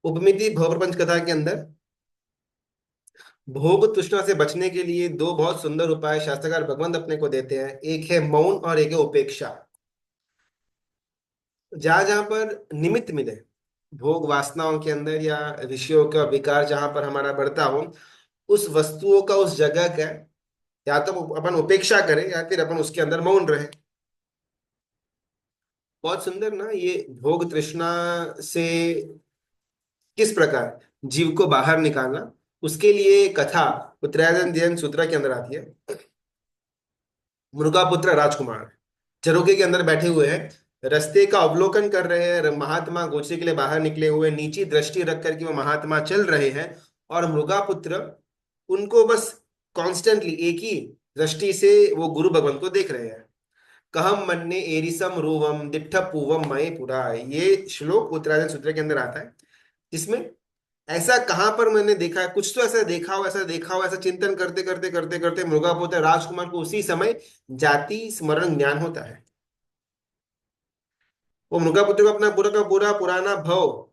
उपमिति भव प्रपंच कथा के अंदर भोग तृष्णा से बचने के लिए दो बहुत सुंदर उपाय शास्त्रकार भगवंत अपने को देते हैं। एक है मौन और एक है उपेक्षा। जहां जहां पर निमित्त मिले, भोग वासनाओं के अंदर या ऋषियों का विकार जहां पर हमारा बढ़ता हो, उस वस्तुओं का, उस जगह का या तो अपन उपेक्षा करें या फिर अपन उसके अंदर मौन रहे। बहुत सुंदर ना ये भोग तृष्णा से किस प्रकार जीव को बाहर निकालना, उसके लिए कथा उत्तरायण अध्ययन सूत्र के अंदर आती है। मुर्गापुत्र राजकुमार झरोखे के अंदर बैठे हुए हैं, रास्ते का अवलोकन कर रहे हैं। महात्मा गोचे के लिए बाहर निकले हुए, नीची दृष्टि रख करके वो महात्मा चल रहे हैं। और मृगापुत्र उनको बस कॉन्स्टेंटली एक ही दृष्टि से वो गुरु भगवान को देख रहे हैं। कहम मन्ने एरिसम रूवम दिट्ठ पूवम मय पुरा, ये श्लोक उत्तरायण सूत्र के अंदर आता है, जिसमें ऐसा कहां पर मैंने देखा है, कुछ तो ऐसा देखा हो, ऐसा देखा हो, ऐसा चिंतन करते करते करते करते मृगापोता राजकुमार को उसी समय जाति स्मरण ज्ञान होता है। वो मृगापुत्र को अपना पूरा का पूरा पुराना भव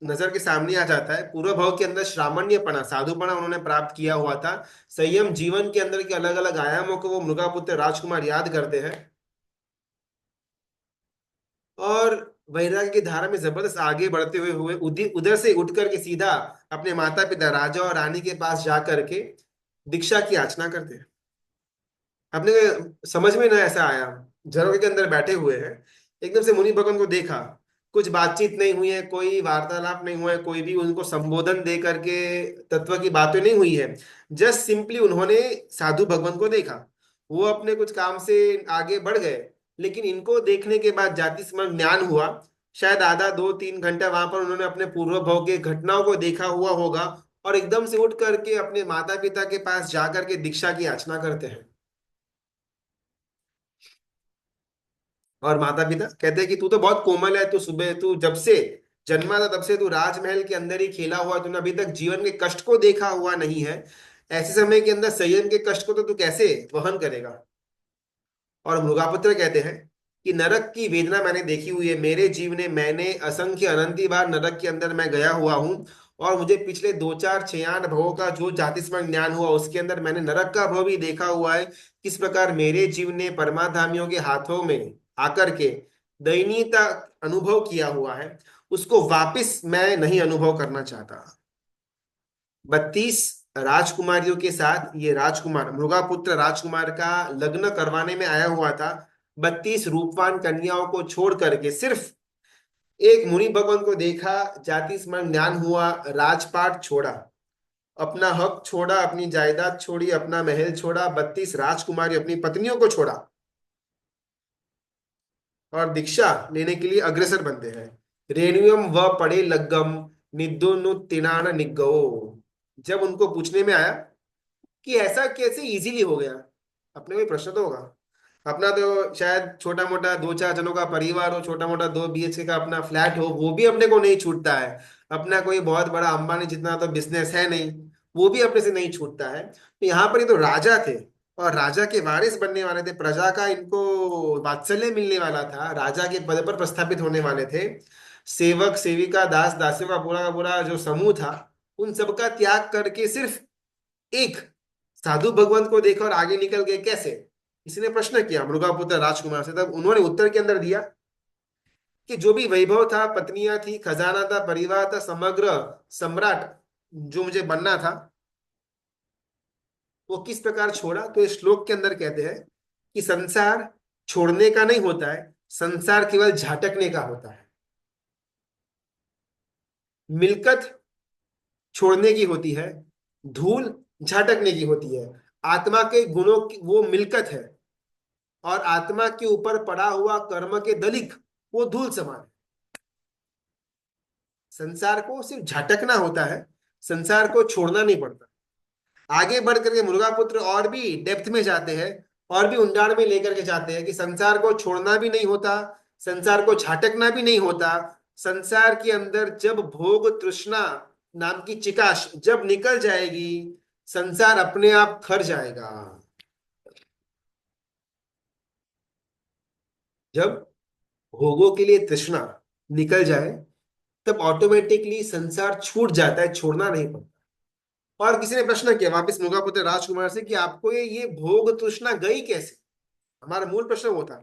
नजर के सामने आ जाता है। पूर्व भव के अंदर श्रामण्यपना, साधुपना उन्होंने प्राप्त किया हुआ था। संयम जीवन के अंदर के अलग अलग आयामों को वो मृगापुत्र राजकुमार याद करते हैं। और वैराग्य की धारा में जबरदस्त आगे बढ़ते हुए उधर से उठ करके सीधा अपने माता पिता राजा और रानी के पास जा करके दीक्षा की याचना करते हैं। अपने समझ में ना ऐसा आया, झरोखे के अंदर बैठे हुए हैं, एकदम से मुनि भगवान को देखा। कुछ बातचीत नहीं हुई है, कोई वार्तालाप नहीं हुआ है, कोई भी उनको संबोधन दे करके तत्व की बातें नहीं हुई है। जस्ट सिंपली उन्होंने साधु भगवान को देखा। वो अपने कुछ काम से आगे बढ़ गए, लेकिन इनको देखने के बाद जाति स्मरण ज्ञान हुआ। शायद आधा 2-3 घंटा वहां पर उन्होंने अपने पूर्व भव के घटनाओं को देखा हुआ होगा। और एकदम से उठ करके अपने माता पिता के पास जाकर के दीक्षा की याचना करते हैं। और माता पिता कहते हैं कि तू तो बहुत कोमल है, तू सुबह, तू जब से जन्मा था तब से तू राजमहल के अंदर ही खेला हुआ, तूने अभी तक जीवन के कष्ट को देखा हुआ नहीं है। ऐसे समय के अंदर संयम के कष्ट को तो तू कैसे वहन करेगा। और मृगापुत्र कहते हैं कि नरक की वेदना मैंने देखी हुई है, मेरे जीवन में मैंने असंख्य अनंती बार नरक के अंदर मैं गया हुआ हूँ। और मुझे पिछले 2-4 6 8 भवों का जो जातिस्मरण ज्ञान हुआ, उसके अंदर मैंने नरक का भव भी देखा हुआ है। किस प्रकार मेरे जीव ने परमाधामियों के हाथों में आकर के दयनीयता अनुभव किया हुआ है, उसको वापिस मैं नहीं अनुभव करना चाहता। 32 राजकुमारियों के साथ ये राजकुमार, मृगापुत्र राजकुमार का लग्न करवाने में आया हुआ था। 32 रूपवान कन्याओं को छोड़ करके सिर्फ एक मुनि भगवान को देखा, जाति स्मरण ज्ञान हुआ, राजपाट छोड़ा, अपना हक छोड़ा, अपनी जायदाद छोड़ी, अपना महल छोड़ा, 32 राजकुमारी अपनी पत्नियों को छोड़ा और दीक्षा लेने के लिए अग्रसर बनते हैं। रेणुयम व पड़े लग्गम निद्दोनुत्तिनान निग्गो। जब उनको पूछने में आया कि ऐसा कैसे इजीली हो गया, अपने कोई प्रश्न तो होगा। अपना तो शायद छोटा मोटा 2-4 जनों का परिवार हो, छोटा मोटा 2 BHK का अपना फ्लैट हो, वो भी अपने को नहीं छूटता है। अपना कोई बहुत बड़ा अंबानी जितना तो बिजनेस है नहीं, वो भी अपने से नहीं छूटता है। तो यहाँ पर ये तो राजा थे और राजा के वारिस बनने वाले थे, प्रजा का इनको वात्सल्य मिलने वाला था, राजा के पद पर प्रस्थापित होने वाले थे। सेवक सेविका दास दासियों का पूरा जो समूह था, उन सबका त्याग करके सिर्फ एक साधु भगवंत को देखा और आगे निकल गए कैसे। किसी ने प्रश्न किया मृगापुत्र राजकुमार से, तब उन्होंने उत्तर के अंदर दिया कि जो भी वैभव था, पत्नियां थी, खजाना था, परिवार था, समग्र सम्राट जो मुझे बनना था, वो किस प्रकार छोड़ा। तो इस श्लोक के अंदर कहते हैं कि संसार छोड़ने का नहीं होता है, संसार केवल झटकने का होता है। मिलकत छोड़ने की होती है, धूल झटकने की होती है। आत्मा के गुणों की वो मिलकत है, और आत्मा के ऊपर पड़ा हुआ कर्म के दलिक वो धूल समान है। संसार को सिर्फ झटकना होता है, संसार को छोड़ना नहीं पड़ता। आगे बढ़ करके मुर्गा पुत्र और भी डेप्थ में जाते हैं, और भी ऊंडाण में लेकर के जाते हैं कि संसार को छोड़ना भी नहीं होता, संसार को झटकना भी नहीं होता। संसार के अंदर जब भोग तृष्णा नाम की चिकाश जब निकल जाएगी, संसार अपने आप खर जाएगा। जब भोगों के लिए तृष्णा निकल जाए, तब ऑटोमेटिकली संसार छूट जाता है, छोड़ना नहीं पड़ता। और किसी ने प्रश्न किया वापिस मुगापुत्र राजकुमार से कि आपको ये भोग तृष्णा गई कैसे। हमारा मूल प्रश्न वो था,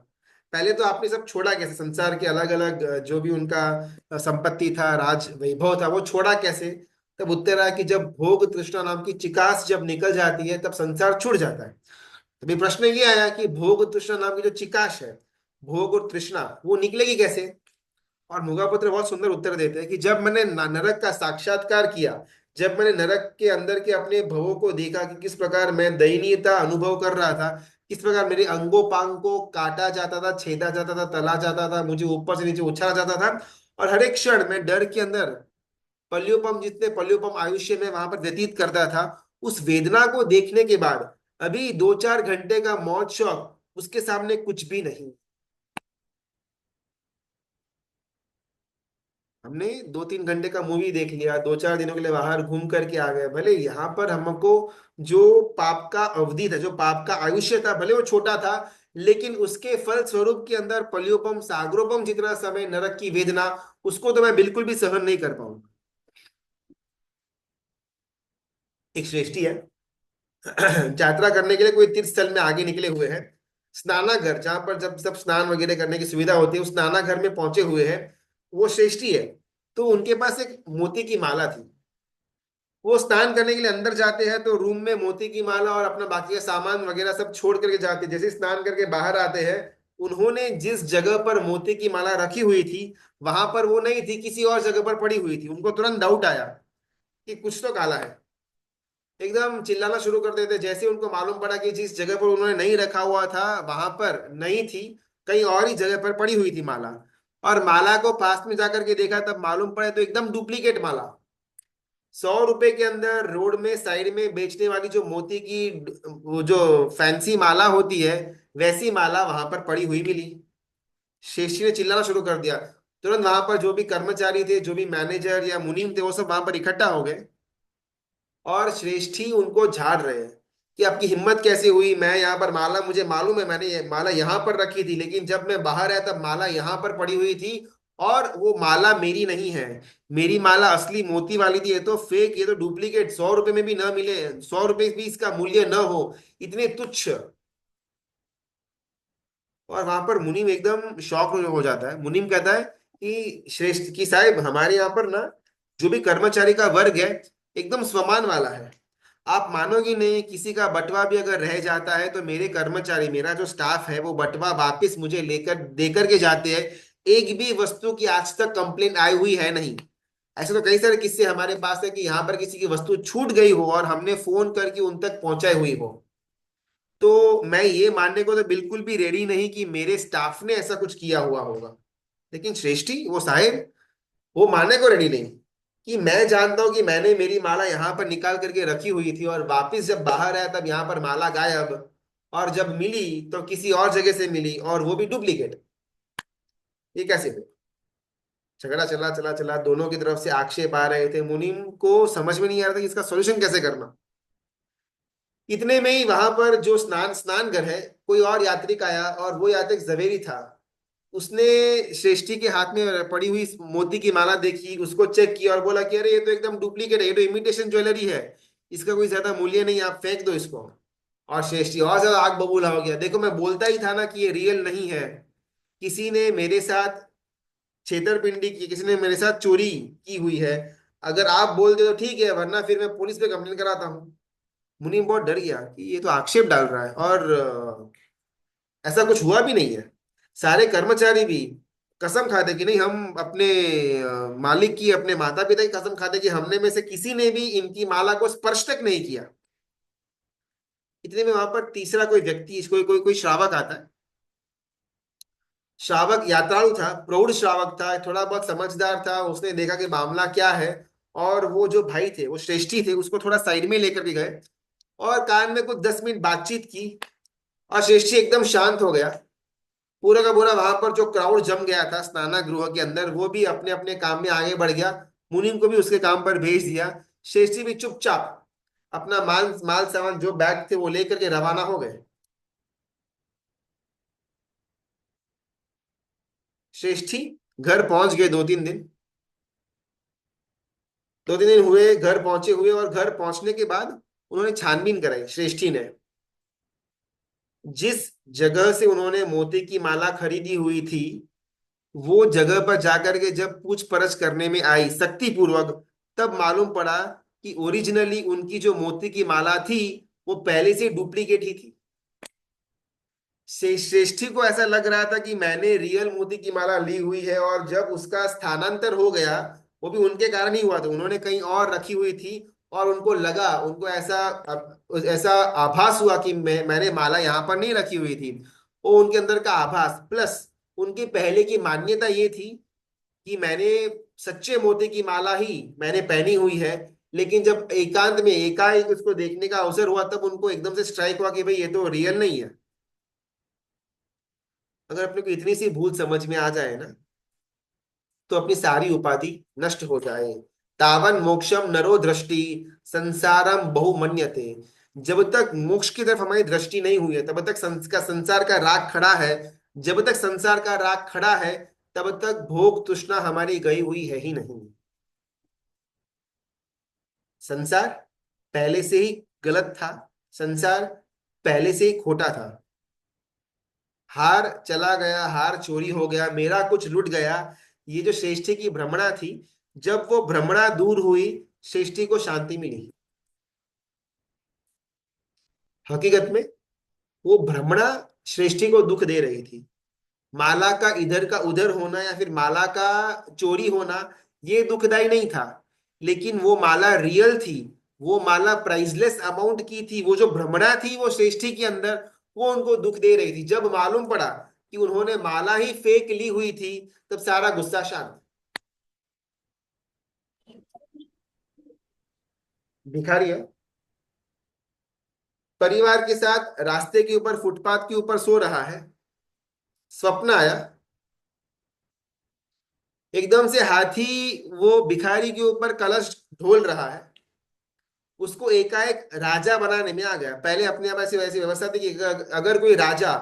पहले तो आपने सब छोड़ा कैसे, संसार के अलग अलग जो भी उनका संपत्ति था, राज वैभव था, वो छोड़ा कैसे। तब उत्तर आया कि जब भोग तृष्णा नाम की चिकास जब निकल जाती है तब संसार छूट जाता है। तभी प्रश्न ये आया कि भोग तृष्णा नाम की जो चिकास है, भोग और तृष्णा, वो निकलेगी कैसे। और मुगापुत्र बहुत सुंदर उत्तर देते हैं कि जब मैंने नरक का साक्षात्कार किया, जब मैंने नरक के अंदर के अपने भवों को देखा कि किस प्रकार मैं दयनीयता अनुभव कर रहा था, किस प्रकार मेरे अंगों पांग को काटा जाता था, छेदा जाता था, तला जाता था, मुझे ऊपर से नीचे उछाला जाता था, और हर एक क्षण में डर के अंदर पल्योपम जितने पल्योपम आयुष्य में वहां पर व्यतीत करता था, उस वेदना को देखने के बाद अभी 2-4 घंटे का मौत शौक उसके सामने कुछ भी नहीं। हमने 2-3 घंटे का मूवी देख लिया, 2-4 दिनों के लिए बाहर घूम करके आ गए, भले यहाँ पर हमको जो पाप का अवधि था, जो पाप का आयुष्य था, भले वो छोटा था, लेकिन उसके फल स्वरूप के अंदर पल्योपम सागरोपम जितना समय नरक की वेदना, उसको तो मैं बिल्कुल भी सहन नहीं कर पाऊंगा। एक श्रेष्ठी है यात्रा करने के लिए कोई तीर्थ स्थल में आगे निकले हुए हैं, स्नानागर जहां पर जब सब स्नान वगैरह करने की सुविधा होती है, उस स्नानागर में पहुंचे हुए हैं। वो श्रेष्ठी है, तो उनके पास एक मोती की माला थी। वो स्नान करने के लिए अंदर जाते हैं तो रूम में मोती की माला और अपना बाकी का सामान वगैरह सब छोड़ करके जाते हैं। जैसे स्नान करके बाहर आते हैं, उन्होंने जिस जगह पर मोती की माला रखी हुई थी, वहां पर वो नहीं थी, किसी और जगह पर पड़ी हुई थी। उनको तुरंत डाउट आया कि कुछ तो काला है, एकदम चिल्लाना शुरू कर देते जैसे उनको मालूम पड़ा कि जिस जगह पर उन्होंने नहीं रखा हुआ था वहां पर नहीं थी, कहीं और ही जगह पर पड़ी हुई थी माला। और माला को पास में जाकर के देखा तब मालूम पड़ा तो एकदम डुप्लीकेट माला। 100 रुपए के अंदर रोड में साइड में बेचने वाली जो मोती की वो जो फैंसी माला होती है, वैसी माला वहां पर पड़ी हुई मिली। शेषी ने चिल्लाना शुरू कर दिया। तुरंत वहां पर जो भी कर्मचारी थे, जो भी मैनेजर या मुनीम थे, वो सब वहां पर इकट्ठा हो गए और श्रेष्ठी उनको झाड़ रहे हैं कि आपकी हिम्मत कैसे हुई, मैं यहाँ पर माला, मुझे मालूम है मैंने ये माला यहाँ पर रखी थी, लेकिन जब मैं बाहर आया तब माला यहाँ पर पड़ी हुई थी, और वो माला मेरी नहीं है। मेरी माला असली मोती वाली थी, ये तो फेक, ये तो डुप्लीकेट, 100 रुपए में भी ना मिले, 100 रुपए भी इसका मूल्य न हो, इतने तुच्छ। और वहां पर मुनीम एकदम शॉक हो जाता है। मुनीम कहता है कि श्रेष्ठ की साहब, हमारे यहाँ पर ना जो भी कर्मचारी का वर्ग है एकदम स्वमान वाला है। आप मानोगे नहीं, किसी का बटवा भी अगर रह जाता है तो मेरे कर्मचारी, मेरा जो स्टाफ है, वो बटवा वापस मुझे लेकर देकर के जाते हैं। एक भी वस्तु की आज तक कंप्लेन आई हुई है नहीं। ऐसे तो कई सारे किस्से हमारे पास है कि यहाँ पर किसी की वस्तु छूट गई हो और हमने फोन करके उन तक पहुंचाई हुई हो। तो मैं ये मानने को तो बिल्कुल भी रेडी नहीं कि मेरे स्टाफ ने ऐसा कुछ किया हुआ होगा, लेकिन श्रेष्ठी वो साहिब, वो मानने को रेडी नहीं कि मैं जानता हूं कि मैंने मेरी माला यहां पर निकाल करके रखी हुई थी और वापस जब बाहर आया तब यहां पर माला गायब, और जब मिली तो किसी और जगह से मिली और वो भी डुप्लीकेट। ये कैसे हुआ। झगड़ा चला चला चला, दोनों की तरफ से आक्षेप आ रहे थे, मुनीम को समझ में नहीं आ रहा था कि इसका सोल्यूशन कैसे करना। इतने में ही वहां पर जो स्नान स्नान घर है, कोई और यात्रिक आया और वो यात्रिक जवेरी था। उसने श्रेष्ठी के हाथ में पड़ी हुई मोती की माला देखी, उसको चेक किया और बोला कि अरे ये तो एकदम डुप्लीकेट है, ये तो इमिटेशन ज्वेलरी है, इसका कोई ज्यादा मूल्य नहीं, आप फेंक दो इसको। और श्रेष्ठी और ज्यादा आग बबूला हो गया, देखो मैं बोलता ही था ना कि ये रियल नहीं है, किसी ने मेरे साथ छेतरपिंडी की, किसी ने मेरे साथ चोरी की हुई है। अगर आप बोल दे तो ठीक है, वरना फिर मैं पुलिस पे कंप्लेन कराता हूँ। मुनीम बहुत डर गया कि ये तो आक्षेप डाल रहा है, और ऐसा कुछ हुआ भी नहीं है। सारे कर्मचारी भी कसम खाते कि नहीं, हम अपने मालिक की, अपने माता पिता की कसम खाते कि हमने में से किसी ने भी इनकी माला को स्पर्श तक नहीं किया। इतने में वहां पर तीसरा कोई व्यक्ति, कोई कोई कोई श्रावक आता है। श्रावक यात्रालु था, प्रौढ़ श्रावक था, थोड़ा बहुत समझदार था, उसने देखा कि मामला क्या है। और वो जो भाई थे, वो श्रेष्ठी थे, उसको थोड़ा साइड में लेकर के गए और कान में कुछ 10 मिनट बातचीत की, और श्रेष्ठी एकदम शांत हो गया। पूरा का पूरा वहां पर जो क्राउड जम गया था स्नाना गृह के अंदर, वो भी अपने अपने काम में आगे बढ़ गया। मुनीम को भी उसके काम पर भेज दिया। श्रेष्ठी भी चुपचाप अपना माल माल सामान जो बैग थे वो लेकर के रवाना हो गए। श्रेष्ठी घर पहुंच गए 2-3 दिन। 2-3 दिन हुए घर पहुंचे हुए, और घर पहुंचने के बाद उन्होंने छानबीन कराई श्रेष्ठी ने। जिस जगह से उन्होंने मोती की माला खरीदी हुई थी, वो जगह पर जाकर के जब पूछ परछ करने में आई शक्ति पूर्वक, तब मालूम पड़ा कि ओरिजिनली उनकी जो मोती की माला थी वो पहले से डुप्लीकेट ही थी। श्रेष्ठी को ऐसा लग रहा था कि मैंने रियल मोती की माला ली हुई है, और जब उसका स्थानांतर हो गया, वो भी उनके कारण ही हुआ था, उन्होंने कहीं और रखी हुई थी, और उनको लगा, उनको ऐसा ऐसा आभास हुआ कि मैंने माला यहाँ पर नहीं रखी हुई थी। वो उनके अंदर का आभास प्लस उनकी पहले की मान्यता ये थी कि मैंने सच्चे मोती की माला ही मैंने पहनी हुई है। लेकिन जब एकांत में एकाएक उसको देखने का अवसर हुआ, तब उनको एकदम से स्ट्राइक हुआ कि भाई ये तो रियल नहीं है। अगर अपने को इतनी सी भूल समझ में आ जाए ना, तो अपनी सारी उपाधि नष्ट हो जाए। तावन मोक्षम नरो दृष्टि संसारम बहुमन्यते। जब तक मोक्ष की तरफ हमारी दृष्टि नहीं हुई है, तब तक संसार का राग खड़ा है। जब तक संसार का राग खड़ा है, तब तक भोग तृष्णा हमारी गई हुई है ही नहीं। संसार पहले से ही गलत था, संसार पहले से ही खोटा था। हार चला गया, हार चोरी हो गया, मेरा कुछ लुट गया, ये जो श्रेष्ठी की भ्रमणा थी, जब वो भ्रमणा दूर हुई, श्रेष्ठी को शांति मिली। हकीकत में वो भ्रमणा श्रेष्ठी को दुख दे रही थी। माला का इधर का उधर होना या फिर माला का चोरी होना, ये दुखदाई नहीं था। लेकिन वो माला रियल थी, वो माला प्राइसलेस अमाउंट की थी, वो जो भ्रमणा थी वो श्रेष्ठी के अंदर, वो उनको दुख दे रही थी। जब मालूम पड़ा कि उन्होंने माला ही फेक ली हुई थी, तब सारा गुस्सा शांत। भिखारी है, परिवार के साथ रास्ते के ऊपर फुटपाथ के ऊपर सो रहा है। स्वप्न आया, एकदम से हाथी वो भिखारी के ऊपर कलश ढोल रहा है। उसको एकाएक राजा बनाने में आ गया। पहले अपने आप ऐसी वैसी व्यवस्था थी कि अगर कोई राजा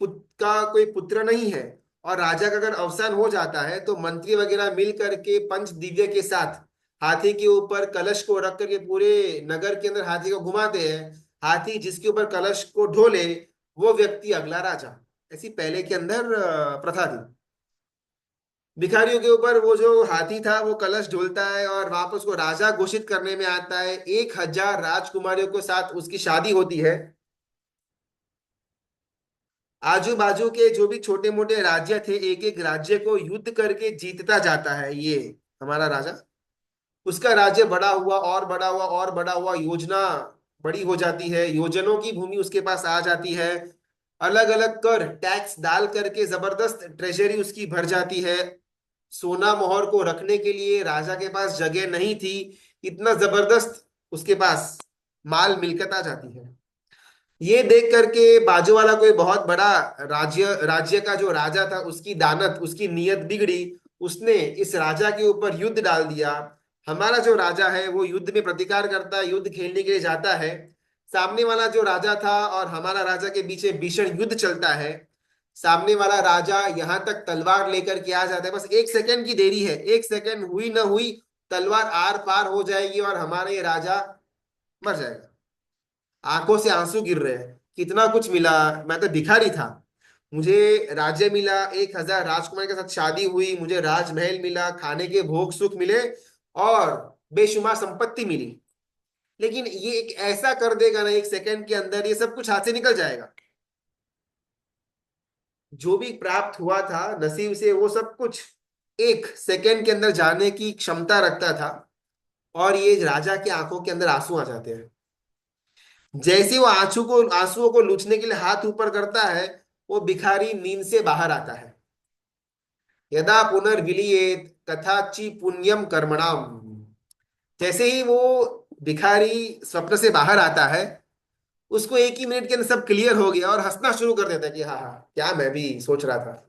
का कोई पुत्र नहीं है, और राजा का अगर अवसान हो जाता है, तो मंत्री वगैरह मिल करके पंच दिव्य के साथ हाथी के ऊपर कलश को रख करके पूरे नगर के अंदर हाथी को घुमाते हैं। हाथी जिसके ऊपर कलश को ढोले, वो व्यक्ति अगला राजा। ऐसी पहले के अंदर प्रथा थी। भिखारियों के ऊपर वो जो हाथी था वो कलश ढोलता है, और वापस उसको राजा घोषित करने में आता है। 1,000 राजकुमारियों के साथ उसकी शादी होती है। आजू बाजू के जो भी छोटे मोटे राज्य थे, एक एक राज्य को युद्ध करके जीतता जाता है ये हमारा राजा। उसका राज्य बड़ा हुआ और बड़ा हुआ और बड़ा हुआ, योजना बड़ी हो जाती है, योजनों की भूमि उसके पास आ जाती है। अलग अलग कर टैक्स डाल करके जबरदस्त ट्रेजरी उसकी भर जाती है। सोना मोहर को रखने के लिए राजा के पास जगह नहीं थी, इतना जबरदस्त उसके पास माल मिलकत आ जाती है। ये देख करके बाजू वाला कोई बहुत बड़ा राज्य राज्य का जो राजा था, उसकी दानत उसकी नीयत बिगड़ी। उसने इस राजा के ऊपर युद्ध डाल दिया। हमारा जो राजा है वो युद्ध में प्रतिकार करता है, युद्ध खेलने के लिए जाता है। सामने वाला जो राजा था और हमारा राजा के बीच में भीषण युद्ध चलता है। सामने वाला राजा यहां तक तलवार लेकर के आ जाता है, बस 1 सेकंड की देरी है, 1 सेकंड हुई ना हुई, तलवार आर पार हो जाएगी और हमारा ये राजा मर जाएगा। आंखों से आंसू गिर रहे हैं, कितना कुछ मिला, मैं तो भिखारी था, मुझे राज्य मिला, 1,000 राजकुमार के साथ शादी हुई, मुझे राजमहल मिला, खाने के भोग सुख मिले, और बेशुमार संपत्ति मिली। लेकिन ये एक ऐसा कर देगा ना, 1 सेकंड के अंदर ये सब कुछ हाथ से निकल जाएगा। जो भी प्राप्त हुआ था नसीब से, वो सब कुछ 1 सेकंड के अंदर जाने की क्षमता रखता था। और ये राजा की आंखों के अंदर आंसू आ जाते हैं। जैसे वो आंसुओं को लूछने के लिए हाथ ऊपर करता है, वो भिखारी नींद से बाहर आता है। यदा पुनर्विलियेत कथाचि पुण्यम कर्मणाम। जैसे ही वो भिखारी स्वप्न से बाहर आता है, उसको 1 ही मिनट के अंदर सब क्लियर हो गया, और हंसना शुरू कर देता है कि हाँ हाँ, क्या मैं भी सोच रहा था।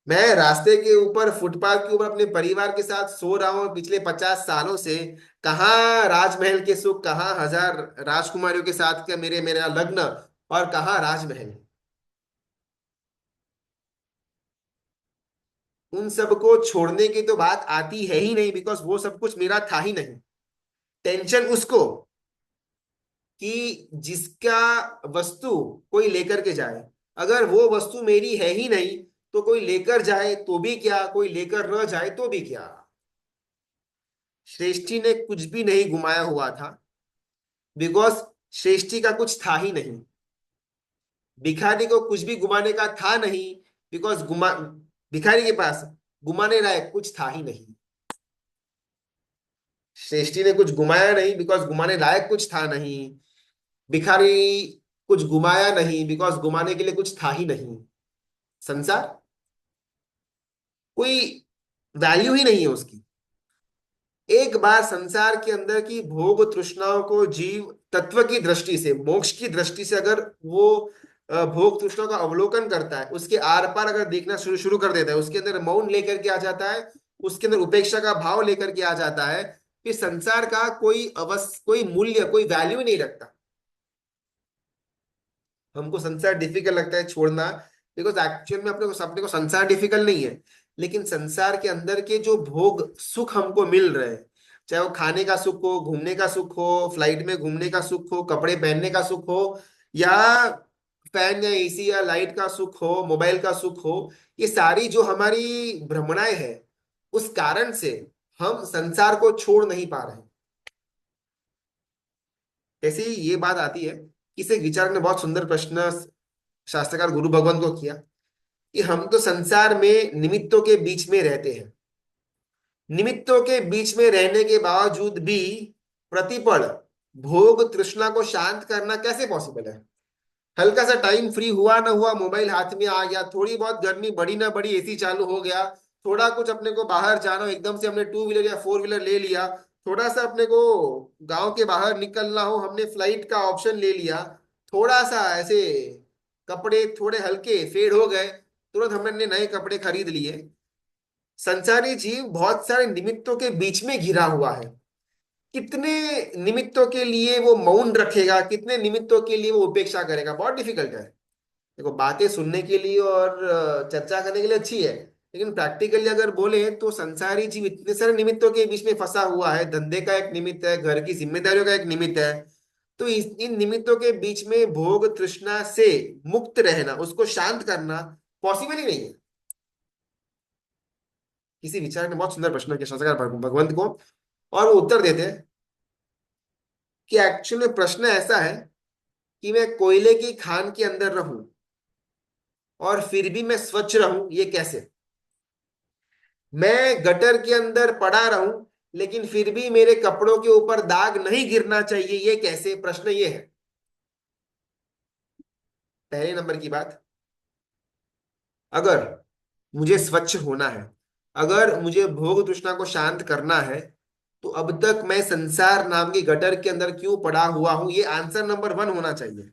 मैं रास्ते के ऊपर फुटपाथ के ऊपर अपने परिवार के साथ सो रहा हूँ पिछले 50 सालों से। कहाँ राजमहल के सुख, कहाँ 1,000 राजकुमारियों के साथ का मेरे मेरा लग्न, और कहाँ राजमहल। उन सबको छोड़ने की तो बात आती है ही नहीं, बिकॉज वो सब कुछ मेरा था ही नहीं। टेंशन उसको कि जिसका वस्तु कोई लेकर के जाए, अगर वो वस्तु मेरी है ही नहीं, तो कोई लेकर जाए तो भी क्या, कोई लेकर न जाए तो भी क्या। श्रेष्ठी ने कुछ भी नहीं घुमाया हुआ था, बिकॉज श्रेष्ठी का कुछ था ही नहीं। भिखारी को कुछ भी घुमाने का था नहीं, बिकॉज घुमा भिखारी के पास घुमाने लायक कुछ था ही नहीं। श्रेष्ठी ने कुछ घुमाया नहीं, बिकॉज घुमाने लायक कुछ था नहीं। भिखारी कुछ घुमाया नहीं, बिकॉज घुमाने के लिए कुछ था ही नहीं। संसार कोई वैल्यू ही नहीं है उसकी। एक बार संसार के अंदर की भोग तृष्णाओं को जीव तत्व की दृष्टि से, मोक्ष की दृष्टि से अगर वो भोग तृष्णाओं का अवलोकन करता है, उसके आर पार अगर देखना शुरू शुरू कर देता है, उसके अंदर मौन लेकर के आ जाता है, उसके अंदर उपेक्षा का भाव लेकर के आ जाता है, फिर संसार का कोई मूल्य, कोई वैल्यू नहीं रखता। हमको संसार डिफिकल्ट लगता है छोड़ना, बिकॉज एक्चुअल में अपने को संसार डिफिकल्ट नहीं है, लेकिन संसार के अंदर के जो भोग सुख हमको मिल रहे हैं, चाहे वो खाने का सुख हो, घूमने का सुख हो, फ्लाइट में घूमने का सुख हो, कपड़े पहनने का सुख हो, या फैन या एसी या लाइट का सुख हो, मोबाइल का सुख हो, ये सारी जो हमारी भ्रमणाएं है, उस कारण से हम संसार को छोड़ नहीं पा रहे हैं। ऐसे ही ये बात आती है, किसी विचारक ने बहुत सुंदर प्रश्न शास्त्रकार गुरु भगवान को किया कि हम तो संसार में निमित्तों के बीच में रहते हैं, निमित्तों के बीच में रहने के बावजूद भी प्रतिपल भोग तृष्णा को शांत करना कैसे पॉसिबल है। हल्का सा टाइम फ्री हुआ ना हुआ, मोबाइल हाथ में आ गया, थोड़ी बहुत गर्मी बढ़ी ना बढ़ी, एसी चालू हो गया, थोड़ा कुछ अपने को बाहर जाना हो, एकदम से हमने टू व्हीलर या फोर व्हीलर ले लिया, थोड़ा सा अपने को गांव के बाहर निकलना हो, हमने फ्लाइट का ऑप्शन ले लिया, थोड़ा सा ऐसे कपड़े थोड़े हल्के फेड हो गए, तुरंत हमने नए कपड़े खरीद लिए। संसारी जीव बहुत सारे निमित्तों के बीच में घिरा हुआ है। कितने निमित्तों के लिए वो मौन रखेगा, कितने निमित्तों के लिए वो उपेक्षा करेगा, बहुत डिफिकल्ट है। देखो, बातें सुनने के लिए और चर्चा करने के लिए अच्छी है, लेकिन प्रैक्टिकली अगर बोले तो संसारी जीव इतने सारे निमित्तों के बीच में फंसा हुआ है। धंधे का एक निमित्त है, घर की जिम्मेदारियों का एक निमित्त है, तो इन निमित्तों के बीच में भोग तृष्णा से मुक्त रहना, उसको शांत करना पॉसिबल ही नहीं है। किसी विचारक ने बहुत सुंदर प्रश्न किया शास्त्रकार भगवंत को, और वो उत्तर देते हैं कि एक्चुअली प्रश्न ऐसा है कि मैं कोयले की खान के अंदर रहूं और फिर भी मैं स्वच्छ रहूं, ये कैसे। मैं गटर के अंदर पड़ा रहूं लेकिन फिर भी मेरे कपड़ों के ऊपर दाग नहीं गिरना चाहिए, ये कैसे। प्रश्न ये है, पहले नंबर की बात। अगर मुझे स्वच्छ होना है, अगर मुझे भोग तृष्णा को शांत करना है, तो अब तक मैं संसार नाम की गटर के अंदर क्यों पड़ा हुआ हूं, ये आंसर नंबर वन होना चाहिए।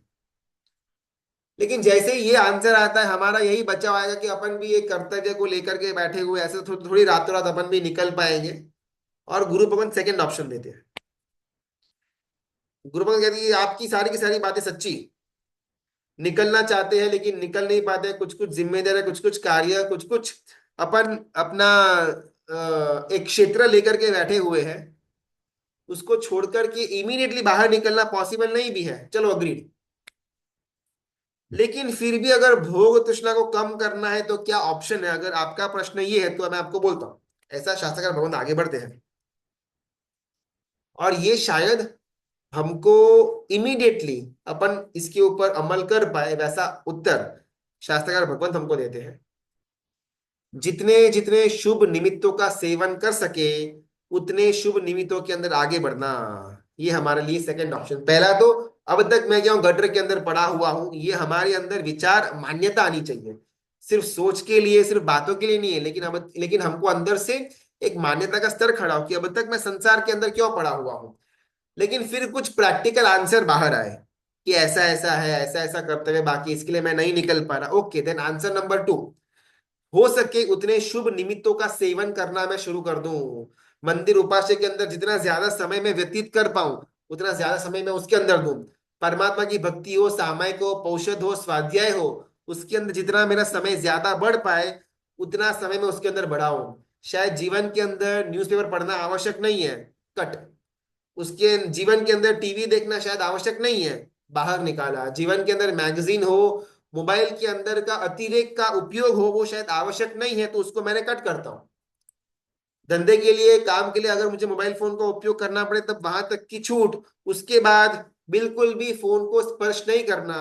लेकिन जैसे ही ये आंसर आता है, हमारा यही बचा आएगा कि अपन भी एक कर्तव्य को लेकर के बैठे हुए, ऐसे थोड़ी रातों रात अपन भी निकल पाएंगे। और गुरु भगवान सेकंड ऑप्शन देते हैं। गुरु भगवान कहते हैं कि आपकी सारी की सारी बातें सच्ची, निकलना चाहते हैं लेकिन निकल नहीं पाते, कुछ कुछ जिम्मेदारी, कुछ कुछ कार्य, कुछ कुछ अपन अपना एक क्षेत्र लेकर के बैठे हुए हैं, उसको छोड़कर के इमीडिएटली बाहर निकलना पॉसिबल नहीं भी है, चलो अग्रीड। लेकिन फिर भी अगर भोग तृष्णा को कम करना है तो क्या ऑप्शन है, अगर आपका प्रश्न ये है तो मैं आपको बोलता हूं, ऐसा शास्त्रकार भगवान आगे बढ़ते हैं। और ये शायद हमको इमीडिएटली अपन इसके ऊपर अमल कर पाए, वैसा उत्तर शास्त्रकार भगवंत हमको देते हैं। जितने जितने शुभ निमित्तों का सेवन कर सके, उतने शुभ निमित्तों के अंदर आगे बढ़ना, ये हमारे लिए सेकंड ऑप्शन। पहला तो अब तक मैं क्या हूं, गटर के अंदर पड़ा हुआ हूं, ये हमारे अंदर विचार मान्यता आनी चाहिए। सिर्फ सोच के लिए, सिर्फ बातों के लिए नहीं है, लेकिन हमको अंदर से एक मान्यता का स्तर खड़ा हो कि अब तक मैं संसार के अंदर क्यों पड़ा हुआ हूं। लेकिन फिर कुछ प्रैक्टिकल आंसर बाहर आए कि ऐसा ऐसा है, ऐसा ऐसा कर्तव्य बाकी, इसके लिए मैं नहीं निकल पा रहा। Okay, then answer number two, हो सके उतने शुभ निमित्तों का सेवन करना मैं शुरू कर दूं। मंदिर उपास्य के अंदर जितना ज्यादा समय मैं व्यतीत कर पाऊं, उतना ज्यादा समय मैं उसके अंदर दूं। परमात्मा की भक्ति हो, सामायिक हो, पौषध हो, स्वाध्याय हो, उसके अंदर जितना मेरा समय ज्यादा बढ़ पाए, उतना समय मैं उसके अंदर बढ़ाऊं। शायद जीवन के अंदर न्यूज़पेपर पढ़ना आवश्यक नहीं है, कट। उसके जीवन के अंदर टीवी देखना शायद आवश्यक नहीं है, बाहर निकाला। जीवन के अंदर मैगजीन हो, मोबाइल के अंदर का अतिरेक का उपयोग हो, वो शायद आवश्यक नहीं है, तो उसको मैंने कट करता हूँ। धंधे के लिए, काम के लिए अगर मुझे मोबाइल फोन का उपयोग करना पड़े तब वहां तक की छूट। उसके बाद बिल्कुल भी फोन को स्पर्श नहीं करना।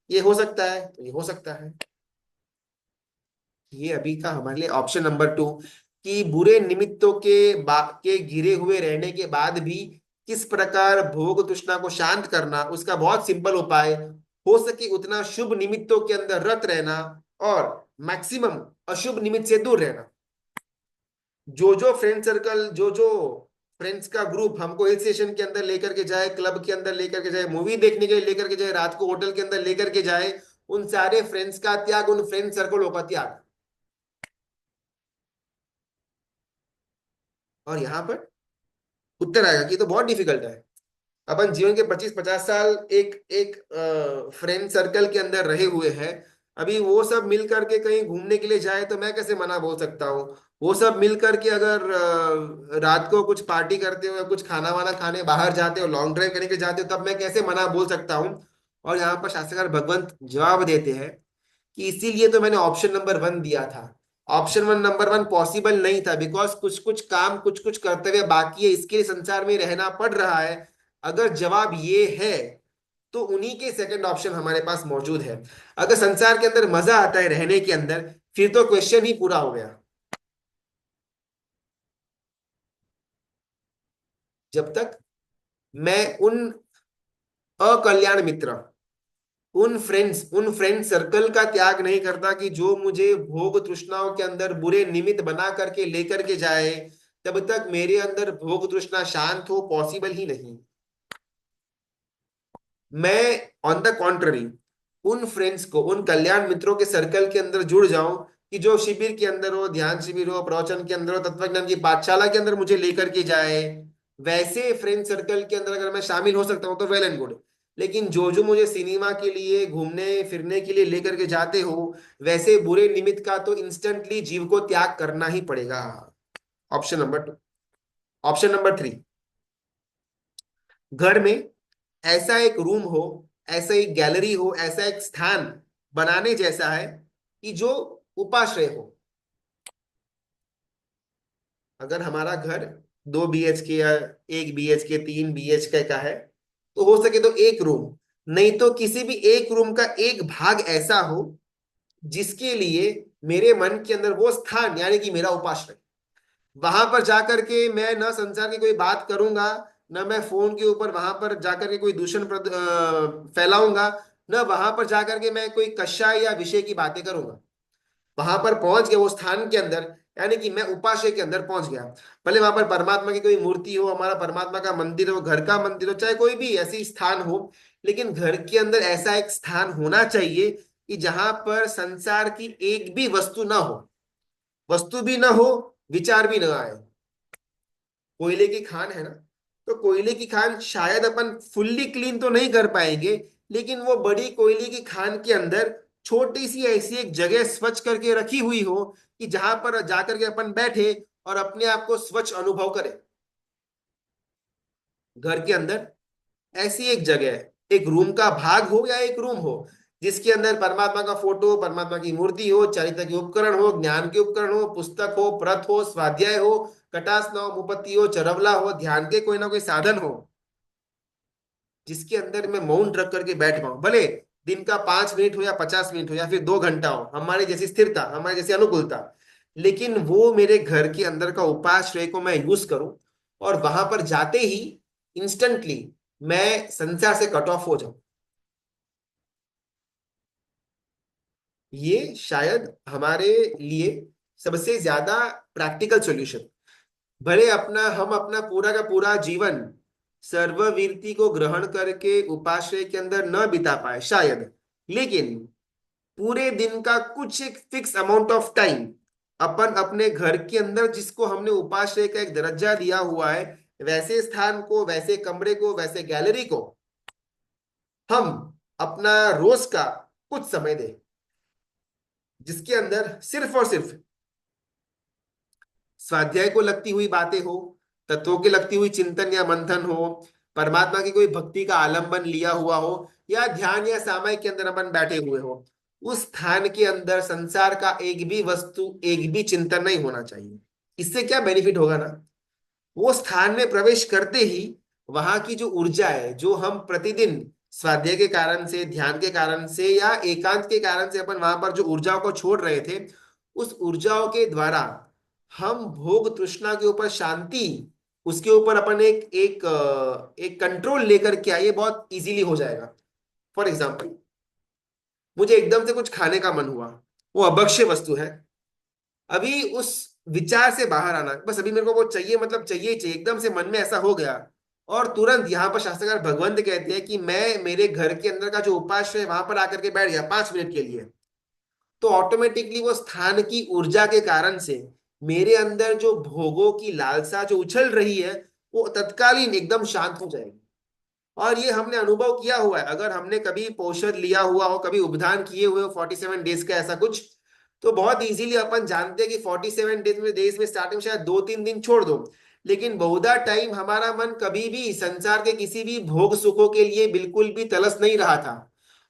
ये हो सकता है तो ये हो सकता है। ये अभी का हमारे लिए ऑप्शन नंबर 2, कि बुरे निमित्तों के घिरे हुए रहने के बाद भी किस प्रकार भोग तृष्णा को शांत करना। उसका बहुत सिंपल उपाय, हो सके उतना शुभ निमित्तों के अंदर रत रहना और मैक्सिमम अशुभ निमित्त से दूर रहना। जो फ्रेंड सर्कल, जो फ्रेंड्स का ग्रुप हमको हिल स्टेशन के अंदर लेकर के जाए, क्लब के अंदर लेकर के जाए, मूवी देखने के लिए लेकर के जाए, रात को होटल के अंदर लेकर के जाए, उन सारे फ्रेंड्स का त्याग, उन फ्रेंड सर्कलों का त्याग। और यहाँ पर उत्तर आएगा कि ये तो बहुत डिफिकल्ट है। अपन जीवन के 25-50 साल एक एक फ्रेंड सर्कल के अंदर रहे हुए हैं। अभी वो सब मिल करके कहीं घूमने के लिए जाए तो मैं कैसे मना बोल सकता हूँ। वो सब मिल करके अगर रात को कुछ पार्टी करते हो या कुछ खाना वाना खाने बाहर जाते हो, लॉन्ग ड्राइव करने के लिए जाते हो, तब मैं कैसे मना बोल सकता हूँ। और यहाँ पर शास्त्रकार भगवंत जवाब देते हैं कि इसीलिए तो मैंने ऑप्शन नंबर 1 दिया था। ऑप्शन नंबर 1 पॉसिबल नहीं था, बिकॉज कुछ कुछ काम, कुछ कुछ कर्तव्य बाकी है, इसके लिए संसार में रहना पड़ रहा है। अगर जवाब ये है तो उन्हीं के सेकंड ऑप्शन हमारे पास मौजूद है। अगर संसार के अंदर मजा आता है रहने के अंदर, फिर तो क्वेश्चन ही पूरा हो गया। जब तक मैं उन अकल्याण मित्र, उन फ्रेंड सर्कल का त्याग नहीं करता कि जो मुझे भोग तृष्णाओं के अंदर बुरे निमित्त बना करके लेकर के जाए, तब तक मेरे अंदर भोग तृष्णा शांत हो पॉसिबल ही नहीं। मैं ऑन द कॉन्ट्ररी उन फ्रेंड्स को, उन कल्याण मित्रों के सर्कल के अंदर जुड़ जाऊं कि जो शिविर के अंदर हो, ध्यान शिविर हो, प्रवचन के अंदर हो, तत्वज्ञान की पाठशाला के अंदर मुझे लेकर के जाए। वैसे फ्रेंड सर्कल के अंदर अगर मैं शामिल हो सकता हूँ तो वेल एंड गुड। लेकिन जो जो मुझे सिनेमा के लिए, घूमने फिरने के लिए लेकर के जाते हो, वैसे बुरे निमित्त का तो इंस्टेंटली जीव को त्याग करना ही पड़ेगा। Option number 2। ऑप्शन नंबर 3, घर में ऐसा एक रूम हो, ऐसा एक गैलरी हो, ऐसा एक स्थान बनाने जैसा है कि जो उपाश्रय हो। अगर हमारा घर 2 BHK या 1 BHK 3 BHK का है, तो हो सके तो एक रूम, नहीं तो किसी भी एक रूम का एक भाग ऐसा हो जिसके लिए मेरे मन के अंदर वो स्थान, यानी कि मेरा उपाश्रय, वहां पर जाकर के मैं न संसार की कोई बात करूंगा, न मैं फोन के ऊपर वहां पर जाकर के कोई दूषण फैलाऊंगा, न वहां पर जाकर के मैं कोई कषाय या विषय की बातें करूंगा। वहां पर पहुंच गया वो स्थान के अंदर, यानी कि मैं उपाशय के अंदर पहुंच गया। भले वहां पर परमात्मा की कोई मूर्ति हो, हमारा परमात्मा का मंदिर हो, घर का मंदिर हो, चाहे कोई भी ऐसी स्थान हो, लेकिन घर के अंदर ऐसा एक स्थान होना चाहिए कि जहां पर संसार की एक भी वस्तु ना हो, वस्तु भी ना हो, विचार भी ना आए। कोयले की खान है ना, तो कोयले की खान शायद अपन फुल्ली क्लीन तो नहीं कर पाएंगे, लेकिन वो बड़ी कोयले की खान के अंदर छोटी सी ऐसी एक जगह स्वच्छ करके रखी हुई हो कि जहां पर जाकर के अपन बैठे और अपने आप को स्वच्छ अनुभव करें। घर के अंदर ऐसी एक जगह, एक रूम का भाग हो या एक रूम हो, जिसके अंदर परमात्मा का फोटो, परमात्मा की मूर्ति हो, चरित्र के उपकरण हो, ज्ञान के उपकरण हो, पुस्तक हो, प्रत हो, स्वाध्याय हो, कटासना हो, मुपत्ति हो, चरवला हो, ध्यान के कोई ना कोई साधन हो, जिसके अंदर मैं मौन रख करके बैठ पाऊं। भले दिन का 5 मिनट हो या 50 मिनट हो या फिर 2 घंटा हो, हमारी जैसी स्थिरता, हमारी जैसी अनुकूलता, लेकिन वो मेरे घर के अंदर का उपाश्रय को मैं यूज करूं, और वहां पर जाते ही इंस्टेंटली मैं संसार से कट ऑफ हो जाऊं। ये शायद हमारे लिए सबसे ज्यादा प्रैक्टिकल सॉल्यूशन। भले हम अपना पूरा का पूरा जीवन सर्ववीरति को ग्रहण करके उपाश्रय के अंदर न बिता पाए शायद, लेकिन पूरे दिन का कुछ एक फिक्स अमाउंट ऑफ टाइम अपन अपने घर के अंदर, जिसको हमने उपाश्रय का एक दर्जा दिया हुआ है, वैसे स्थान को, वैसे कमरे को, वैसे गैलरी को हम अपना रोज का कुछ समय दें, जिसके अंदर सिर्फ और सिर्फ स्वाध्याय को लगती हुई बातें हो, तत्वों के लगती हुई चिंतन या मंथन हो, परमात्मा की कोई भक्ति का आलंबन लिया हुआ हो, या ध्यान या सामायिक के अंदर अपन बैठे हुए हो, उस स्थान के अंदर संसार का एक भी वस्तु, एक भी चिंतन नहीं होना चाहिए। इससे क्या बेनिफिट होगा ना, वो स्थान में प्रवेश करते ही वहां की जो ऊर्जा है, जो हम प्रतिदिन स्वाध्याय के कारण से, ध्यान के कारण से या एकांत के कारण से अपन वहां पर जो ऊर्जाओं को छोड़ रहे थे, उस ऊर्जाओं के द्वारा हम भोग तृष्णा के ऊपर शांति, उसके ऊपर अपन एक कंट्रोल लेकर के आइए, बहुत इजीली हो जाएगा। फॉर एग्जाम्पल, मुझे एकदम से कुछ खाने का मन हुआ, वो अभक्ष्य वस्तु है, अभी उस विचार से बाहर आना, बस अभी मेरे को वो चाहिए, मतलब चाहिए ही चाहिए, एकदम से मन में ऐसा हो गया, और तुरंत यहाँ पर शास्त्रकार भगवंत कहते हैं कि मैं मेरे घर के अंदर का जो उपास्य है वहां पर आकर के बैठ गया 5 मिनट के लिए, तो ऑटोमेटिकली वो स्थान की ऊर्जा के कारण से मेरे अंदर जो भोगों की लालसा जो उछल रही है, वो तत्कालीन एकदम शांत हो जाएगी। और ये हमने अनुभव किया हुआ है, अगर हमने कभी पोषण लिया हुआ हो, कभी उपदान किए हुए हो 47 डेज का ऐसा कुछ, तो बहुत इजीली अपन जानते हैं कि 47 डेज में स्टार्टिंग शायद 2-3 दिन छोड़ दो, लेकिन बहुधा टाइम हमारा मन कभी भी संसार के किसी भी भोग सुखों के लिए बिल्कुल भी तलस नहीं रहा था।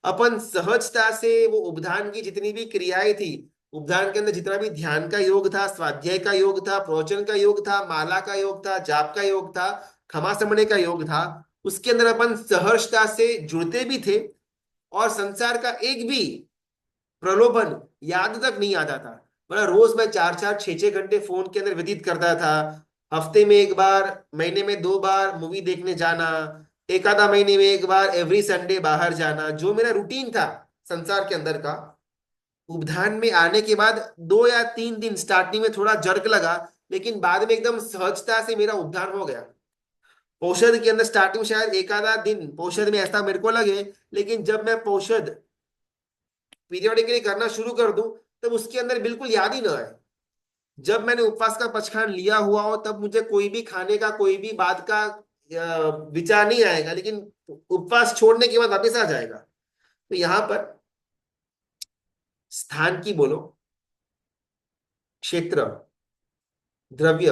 अपन सहजता से वो उपधान की जितनी भी क्रियाएं थी, उपधान के अंदर जितना भी ध्यान का योग था, स्वाध्याय का योग था, प्रवचन का योग था, माला का योग था, जाप का योग था, क्षमा समने का योग था, उसके अंदर अपन सहर्षता से जुड़ते भी थे, और संसार का एक भी प्रलोभन याद तक नहीं आता था। मतलब रोज मैं 4-4 6-6 घंटे फोन के अंदर व्यतीत करता था, हफ्ते में एक बार, महीने में 2 बार मूवी देखने जाना, एक आधा महीने में एक बार एवरी संडे बाहर जाना, जो मेरा रूटीन था संसार के अंदर का। उपधान में आने के बाद 2 या 3 दिन स्टार्टिंग में थोड़ा जर्क लगा, लेकिन बाद में एकदम सहजता से मेरा उपधान हो गया। पोषद के अंदर स्टार्टिंग में शायद एक आधा दिन पोषद में ऐसा मेरे को लगे, लेकिन जब मैं पोषद पीरियोडिकली करना शुरू कर दूं, तब उसके अंदर बिल्कुल याद ही ना आए। जब मैंने उपवास का पचखान लिया हुआ हो, तब मुझे कोई भी खाने का, कोई भी बात का विचार नहीं आएगा, लेकिन उपवास छोड़ने के बाद वापस आ जाएगा। तो यहां पर स्थान की बोलो, क्षेत्र, द्रव्य,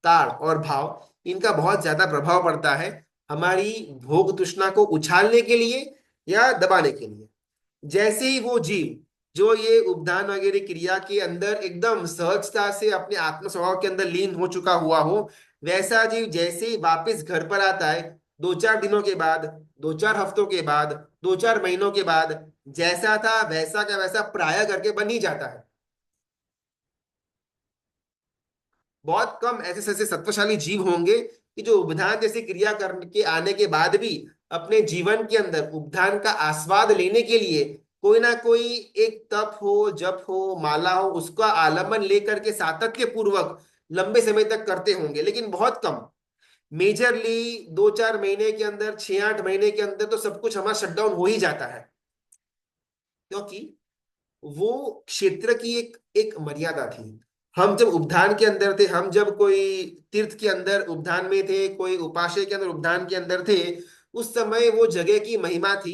काल और भाव, इनका बहुत ज्यादा प्रभाव पड़ता है हमारी भोग तृष्णा को उछालने के लिए या दबाने के लिए। जैसे ही वो जीव जो ये उपदान वगैरह क्रिया के अंदर एकदम सहजता से अपने आत्म स्वभाव के अंदर लीन हो चुका हुआ हो, वैसा जीव जैसे ही वापस घर पर आता है, 2-4 दिनों के बाद, 2-4 हफ्तों के बाद, 2-4 महीनों के बाद, जैसा था वैसा का वैसा प्राय करके बन ही जाता है। बहुत कम ऐसे ऐसे सत्वशाली जीव होंगे कि जो उपधान जैसी क्रिया करके आने के बाद भी अपने जीवन के अंदर उपधान का आस्वाद लेने के लिए कोई ना कोई एक तप हो, जप हो, माला हो, उसका आलंबन लेकर के सातत्य पूर्वक लंबे समय तक करते होंगे, लेकिन बहुत कम। मेजरली 2-4 महीने के अंदर, 6-8 महीने के अंदर तो सब कुछ हमारा शटडाउन हो ही जाता है, क्योंकि वो क्षेत्र की एक एक मर्यादा थी। हम जब उपधान के अंदर थे, हम जब कोई तीर्थ के अंदर उपधान में थे, कोई उपाशय के अंदर उपधान के अंदर थे, उस समय वो जगह की महिमा थी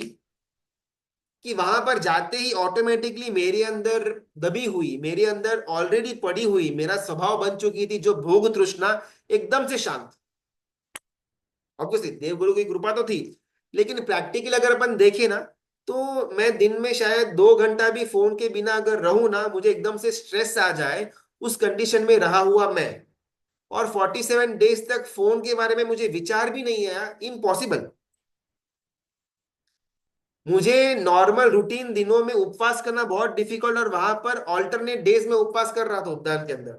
कि वहां पर जाते ही ऑटोमेटिकली मेरे अंदर दबी हुई, मेरे अंदर ऑलरेडी पड़ी हुई, मेरा स्वभाव बन चुकी थी जो भोग तृष्णा, एकदम से शांत। ऑब्वियसली देवगुरु की कृपा तो थी, लेकिन प्रैक्टिकल अगर अपन देखें ना, तो मैं दिन में शायद 2 घंटा भी फोन के बिना अगर रहूं ना, मुझे एकदम से स्ट्रेस आ जाए, उस कंडीशन में रहा हुआ मैं, और 47 डेज तक फोन के बारे में मुझे विचार भी नहीं आया, इम्पॉसिबल। मुझे नॉर्मल रूटीन दिनों में उपवास करना बहुत डिफिकल्ट, और वहां पर ऑल्टरनेट डेज में उपवास कर रहा था उपदान के अंदर।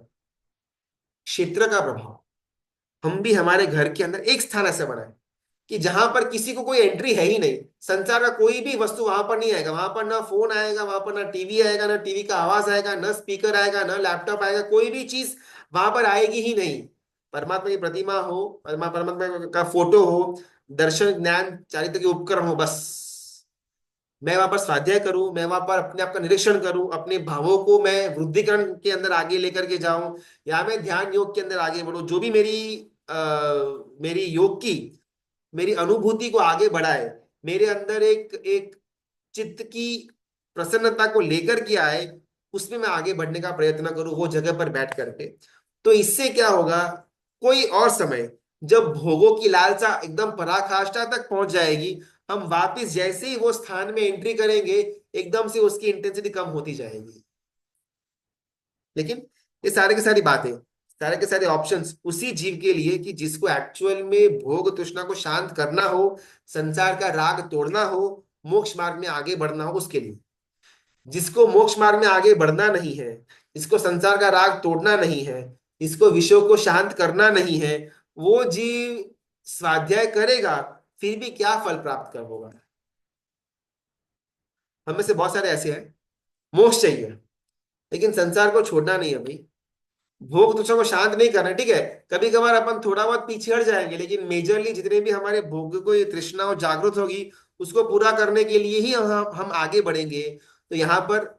क्षेत्र का प्रभाव, हम भी हमारे घर के अंदर एक स्थान ऐसा बनाए कि जहां पर किसी को कोई एंट्री है ही नहीं, संसार का कोई भी वस्तु वहां पर नहीं आएगा, वहां पर ना फोन आएगा, वहां पर ना टीवी आएगा, ना टीवी का आवाज आएगा, ना स्पीकर आएगा, ना लैपटॉप आएगा, कोई भी चीज वहां पर आएगी ही नहीं। परमात्मा की प्रतिमा हो, परमात्मा का फोटो हो, दर्शन ज्ञान चारित्र के उपकरण हो, बस मैं वहां पर स्वाध्याय करूं, मैं वहां पर अपने आप का निरीक्षण करूं, अपने भावों को मैं वृद्धिकरण के अंदर आगे लेकर के जाऊं, या मैं ध्यान योग के अंदर आगे बढ़ूं, जो भी मेरी योग की मेरी अनुभूति को आगे बढ़ाए, मेरे अंदर एक एक चित्त की प्रसन्नता को लेकर के आए, उसमें मैं आगे बढ़ने का प्रयत्न करूं वो जगह पर बैठ करके। तो इससे क्या होगा, कोई और समय जब भोगों की लालसा एकदम पराकाष्ठा तक पहुंच जाएगी, हम वापस जैसे ही वो स्थान में एंट्री करेंगे, एकदम से उसकी इंटेंसिटी कम होती जाएगी। लेकिन ये सारे की सारी बातें, सारे के सारे ऑप्शंस उसी जीव के लिए कि जिसको एक्चुअल में भोग तृष्णा को शांत करना हो, संसार का राग तोड़ना हो, मोक्ष मार्ग में आगे बढ़ना हो, उसके लिए। जिसको मोक्ष मार्ग में आगे बढ़ना नहीं है, जिसको संसार का राग तोड़ना नहीं है, जिसको विषयों को शांत करना नहीं है, वो जीव स्वाध्याय करेगा, फिर भी क्या फल प्राप्त कर होगा। हम में से बहुत सारे ऐसे हैं, मोक्ष चाहिए लेकिन संसार को छोड़ना नहीं है भाई, भोग तुच्छों को शांत नहीं करना है, ठीक है। कभी कभार अपन थोड़ा बहुत पीछे हट जाएंगे, लेकिन मेजरली जितने भी हमारे भोग को ये तृष्णा और जागृत होगी, उसको पूरा करने के लिए ही हम आगे बढ़ेंगे। तो यहाँ पर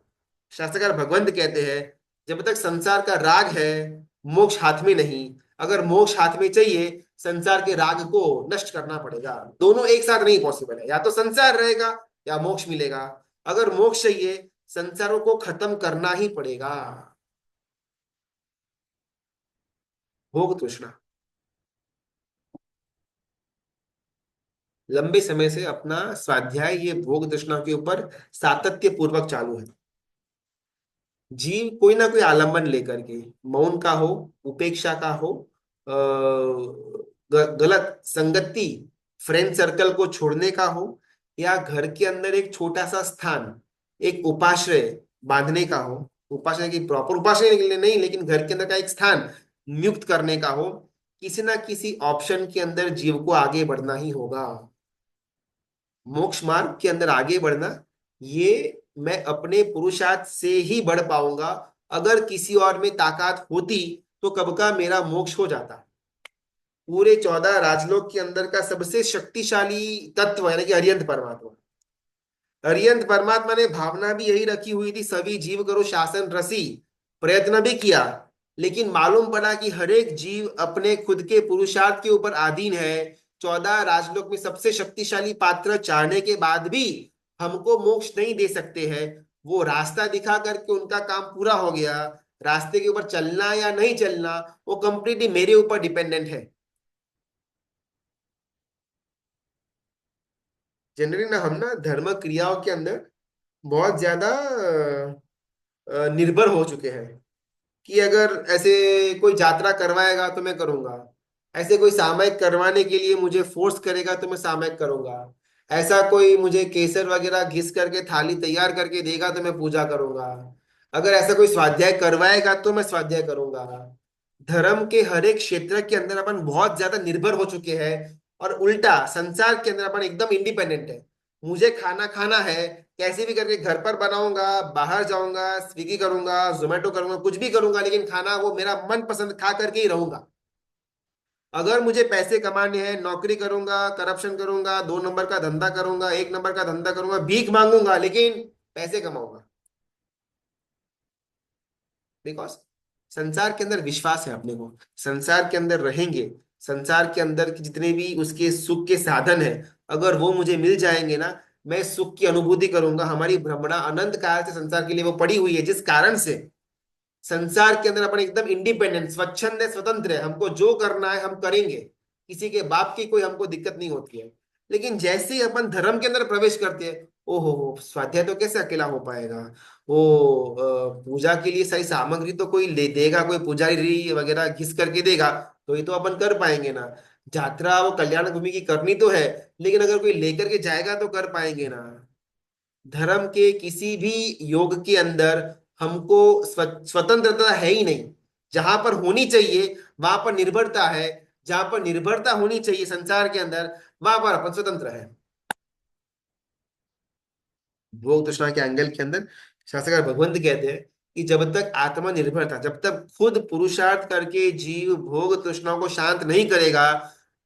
शास्त्रकार भगवंत कहते हैं, जब तक संसार का राग है, मोक्ष हाथ में नहीं। अगर मोक्ष हाथ में चाहिए, संसार के राग को नष्ट करना पड़ेगा। दोनों एक साथ नहीं पॉसिबल है, या तो संसार रहेगा या मोक्ष मिलेगा। अगर मोक्ष चाहिए, संसारों को खत्म करना ही पड़ेगा। भोग तृष्णा लंबे समय से अपना स्वाध्याय ये भोग तृष्णा के ऊपर सातत्य पूर्वक चालू है। जीव कोई ना कोई आलंबन लेकर के, मौन का हो, उपेक्षा का हो, गलत संगति, फ्रेंड सर्कल को छोड़ने का हो, या घर के अंदर एक छोटा सा स्थान, एक उपाश्रय बांधने का हो। उपाश्रय की प्रॉपर उपाश्रय के लिए नहीं, लेकिन घर के अंदर का एक स्थान नियुक्त करने का हो। किसी ना किसी ऑप्शन के अंदर जीव को आगे बढ़ना ही होगा। मोक्ष मार्ग के अंदर आगे बढ़ना, ये मैं अपने पुरुषार्थ से ही बढ़ पाऊंगा। अगर किसी और में ताकत होती, तो कब का मेरा मोक्ष हो जाता। पूरे 14 राजलोक के अंदर का सबसे शक्तिशाली तत्व यानी कि अरियंत परमात्मा। अरियंत परमात्मा ने भावना भी यही रखी हुई थी, सभी जीव करो शासन रसी। प्रयत्न भी किया, लेकिन मालूम पड़ा कि हर एक जीव अपने खुद के पुरुषार्थ के ऊपर अधीन है। 14 राजलोक में सबसे शक्तिशाली पात्र चाहने के बाद भी हमको मोक्ष नहीं दे सकते हैं। वो रास्ता दिखा करके उनका काम पूरा हो गया। रास्ते के ऊपर चलना या नहीं चलना, वो कंप्लीटली मेरे ऊपर डिपेंडेंट है। जनरली ना हम ना धर्म क्रियाओं के अंदर बहुत ज्यादा निर्भर हो चुके हैं कि अगर ऐसे कोई यात्रा करवाएगा तो मैं करूंगा, ऐसे कोई सामयिक करवाने के लिए मुझे फोर्स करेगा तो मैं सामयिक करूंगा, ऐसा कोई मुझे केसर वगैरह घिस करके थाली तैयार करके देगा तो मैं पूजा करूंगा, अगर ऐसा कोई स्वाध्याय करवाएगा तो मैं स्वाध्याय करूंगा। धर्म के हर एक क्षेत्र के अंदर अपन बहुत ज्यादा निर्भर हो चुके हैं, और उल्टा संसार के अंदर अपन एकदम इंडिपेंडेंट है। मुझे खाना खाना है, कैसे भी करके घर पर बनाऊंगा, बाहर जाऊंगा, स्विगी करूंगा, जोमेटो करूंगा, कुछ भी करूंगा, लेकिन खाना वो मेरा मन पसंद खा करके ही रहूंगा। अगर मुझे पैसे कमाने हैं, नौकरी करूंगा, करप्शन करूंगा, 2 नंबर का धंधा करूंगा, 1 नंबर का धंधा करूंगा, भीख मांगूंगा, लेकिन पैसे कमाऊंगा। बिकॉज संसार के अंदर विश्वास है अपने को, संसार के अंदर रहेंगे, संसार के अंदर के जितने भी उसके सुख के साधन है, अगर वो मुझे मिल जाएंगे ना, मैं सुख की अनुभूति करूंगा। हमारी भ्रमणा अनंत काल से संसार के लिए वो पड़ी हुई है, जिस कारण से संसार के अंदर अपन एकदम इंडिपेंडेंट, स्वच्छंद है, स्वतंत्र है। हमको जो करना है हम करेंगे, किसी के बाप की कोई हमको दिक्कत नहीं होती है। लेकिन जैसे ही अपन धर्म के अंदर प्रवेश करते हैं, ओहो हो, स्वाध्याय तो कैसे अकेला हो पाएगा। वो पूजा के लिए सही सामग्री तो कोई ले देगा, कोई पुजारी वगैरह घिस करके देगा, तो ये तो अपन कर पाएंगे ना। यात्रा वो कल्याण भूमि की करनी तो है, लेकिन अगर कोई लेकर के जाएगा तो कर पाएंगे ना। धर्म के किसी भी योग के अंदर हमको स्वतंत्रता है ही नहीं। जहां पर होनी चाहिए वहां पर निर्भरता है, जहां पर निर्भरता होनी चाहिए संसार के अंदर, वहां पर अपन स्वतंत्र है। भोग तृष्णा के एंगल के अंदर शास्त्रकार भगवंत कहते हैं कि जब तक आत्मनिर्भर था, जब तक खुद पुरुषार्थ करके जीव भोग तृष्णाओं को शांत नहीं करेगा,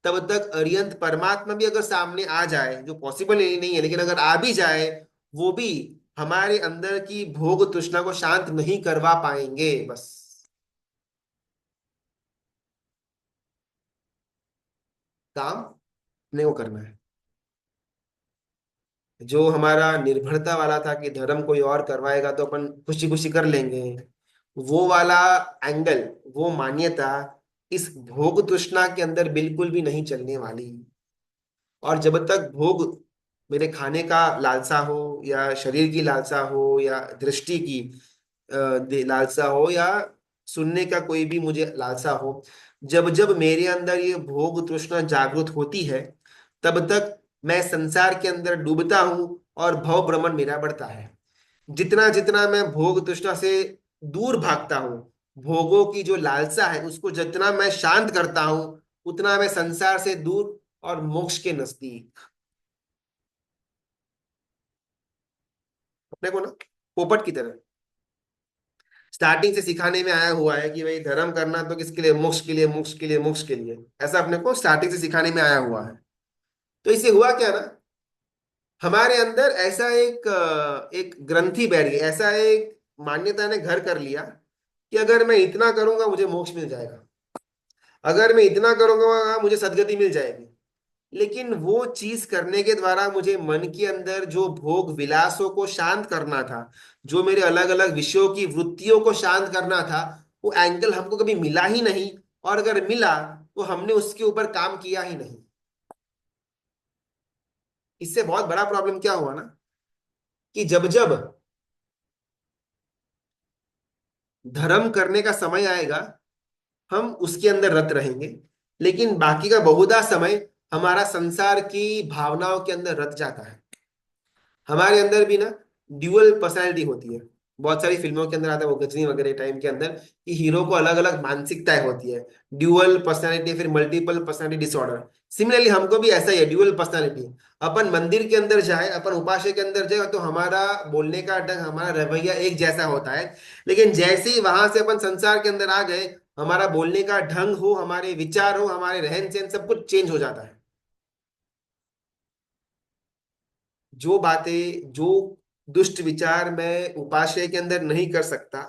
तब तक अरियंत परमात्मा भी अगर सामने आ जाए, जो पॉसिबल ही नहीं है, लेकिन अगर आ भी जाए, वो भी हमारे अंदर की भोग तृष्णा को शांत नहीं करवा पाएंगे। बस काम अपने को करना है। जो हमारा निर्भरता वाला था कि धर्म कोई और करवाएगा तो अपन खुशी खुशी कर लेंगे, वो वाला एंगल, वो मान्यता इस भोग तृष्णा के अंदर बिल्कुल भी नहीं चलने वाली। और जब तक भोग, मेरे खाने का लालसा हो या शरीर की लालसा हो या दृष्टि की लालसा हो या सुनने का कोई भी मुझे लालसा हो, जब जब मेरे अंदर ये भोग तृष्णा जागृत होती है, तब तक मैं संसार के अंदर डूबता हूं और भव भ्रमण मेरा बढ़ता है। जितना जितना मैं भोग तृष्णा से दूर भागता हूँ, भोगों की जो लालसा है उसको जितना मैं शांत करता हूँ, उतना मैं संसार से दूर और मोक्ष के नजदीक। अपने को ना पोपट की तरह स्टार्टिंग से सिखाने में आया हुआ है कि भाई धर्म करना तो किसके लिए, मोक्ष के लिए, मोक्ष के लिए, मोक्ष के लिए। ऐसा अपने को स्टार्टिंग से सिखाने में आया हुआ है। तो इससे हुआ क्या ना, हमारे अंदर ऐसा एक ग्रंथि बैठ गई, ऐसा एक मान्यता ने घर कर लिया कि अगर मैं इतना करूंगा मुझे मोक्ष मिल जाएगा, अगर मैं इतना करूंगा मुझे सदगति मिल जाएगी। लेकिन वो चीज करने के द्वारा मुझे मन के अंदर जो भोग विलासों को शांत करना था, जो मेरे अलग अलग विषयों की वृत्तियों को शांत करना था, वो एंगल हमको कभी मिला ही नहीं। और अगर मिला तो हमने उसके ऊपर काम किया ही नहीं। इससे बहुत बड़ा प्रॉब्लम क्या हुआ ना, कि जब जब धर्म करने का समय आएगा, हम उसके अंदर रत रहेंगे, लेकिन बाकी का बहुधा समय हमारा संसार की भावनाओं के अंदर रत जाता है। हमारे अंदर भी ना ड्यूअल पर्सनैलिटी होती है। बहुत सारी फिल्मों के अंदर आता है वो गजनी वगैरह टाइम के अंदर, कि हीरो को अलग अलग मानसिकताएं होती है। ड्यूअल पर्सनैलिटी, फिर मल्टीपल पर्सनैलिटी डिसऑर्डर। सिमिलरली हमको भी ऐसा ही है, ड्यूअल पर्सनैलिटी। अपन मंदिर के अंदर जाए, अपन उपासना के अंदर जाए, तो हमारा बोलने का ढंग, हमारा रवैया एक जैसा होता है। लेकिन जैसे ही वहां से अपन संसार के अंदर आ गए, हमारा बोलने का ढंग हो, हमारे विचार हो, हमारे रहन सहन, सब कुछ चेंज हो जाता है। जो बातें, जो दुष्ट विचार मैं उपाश्रय के अंदर नहीं कर सकता,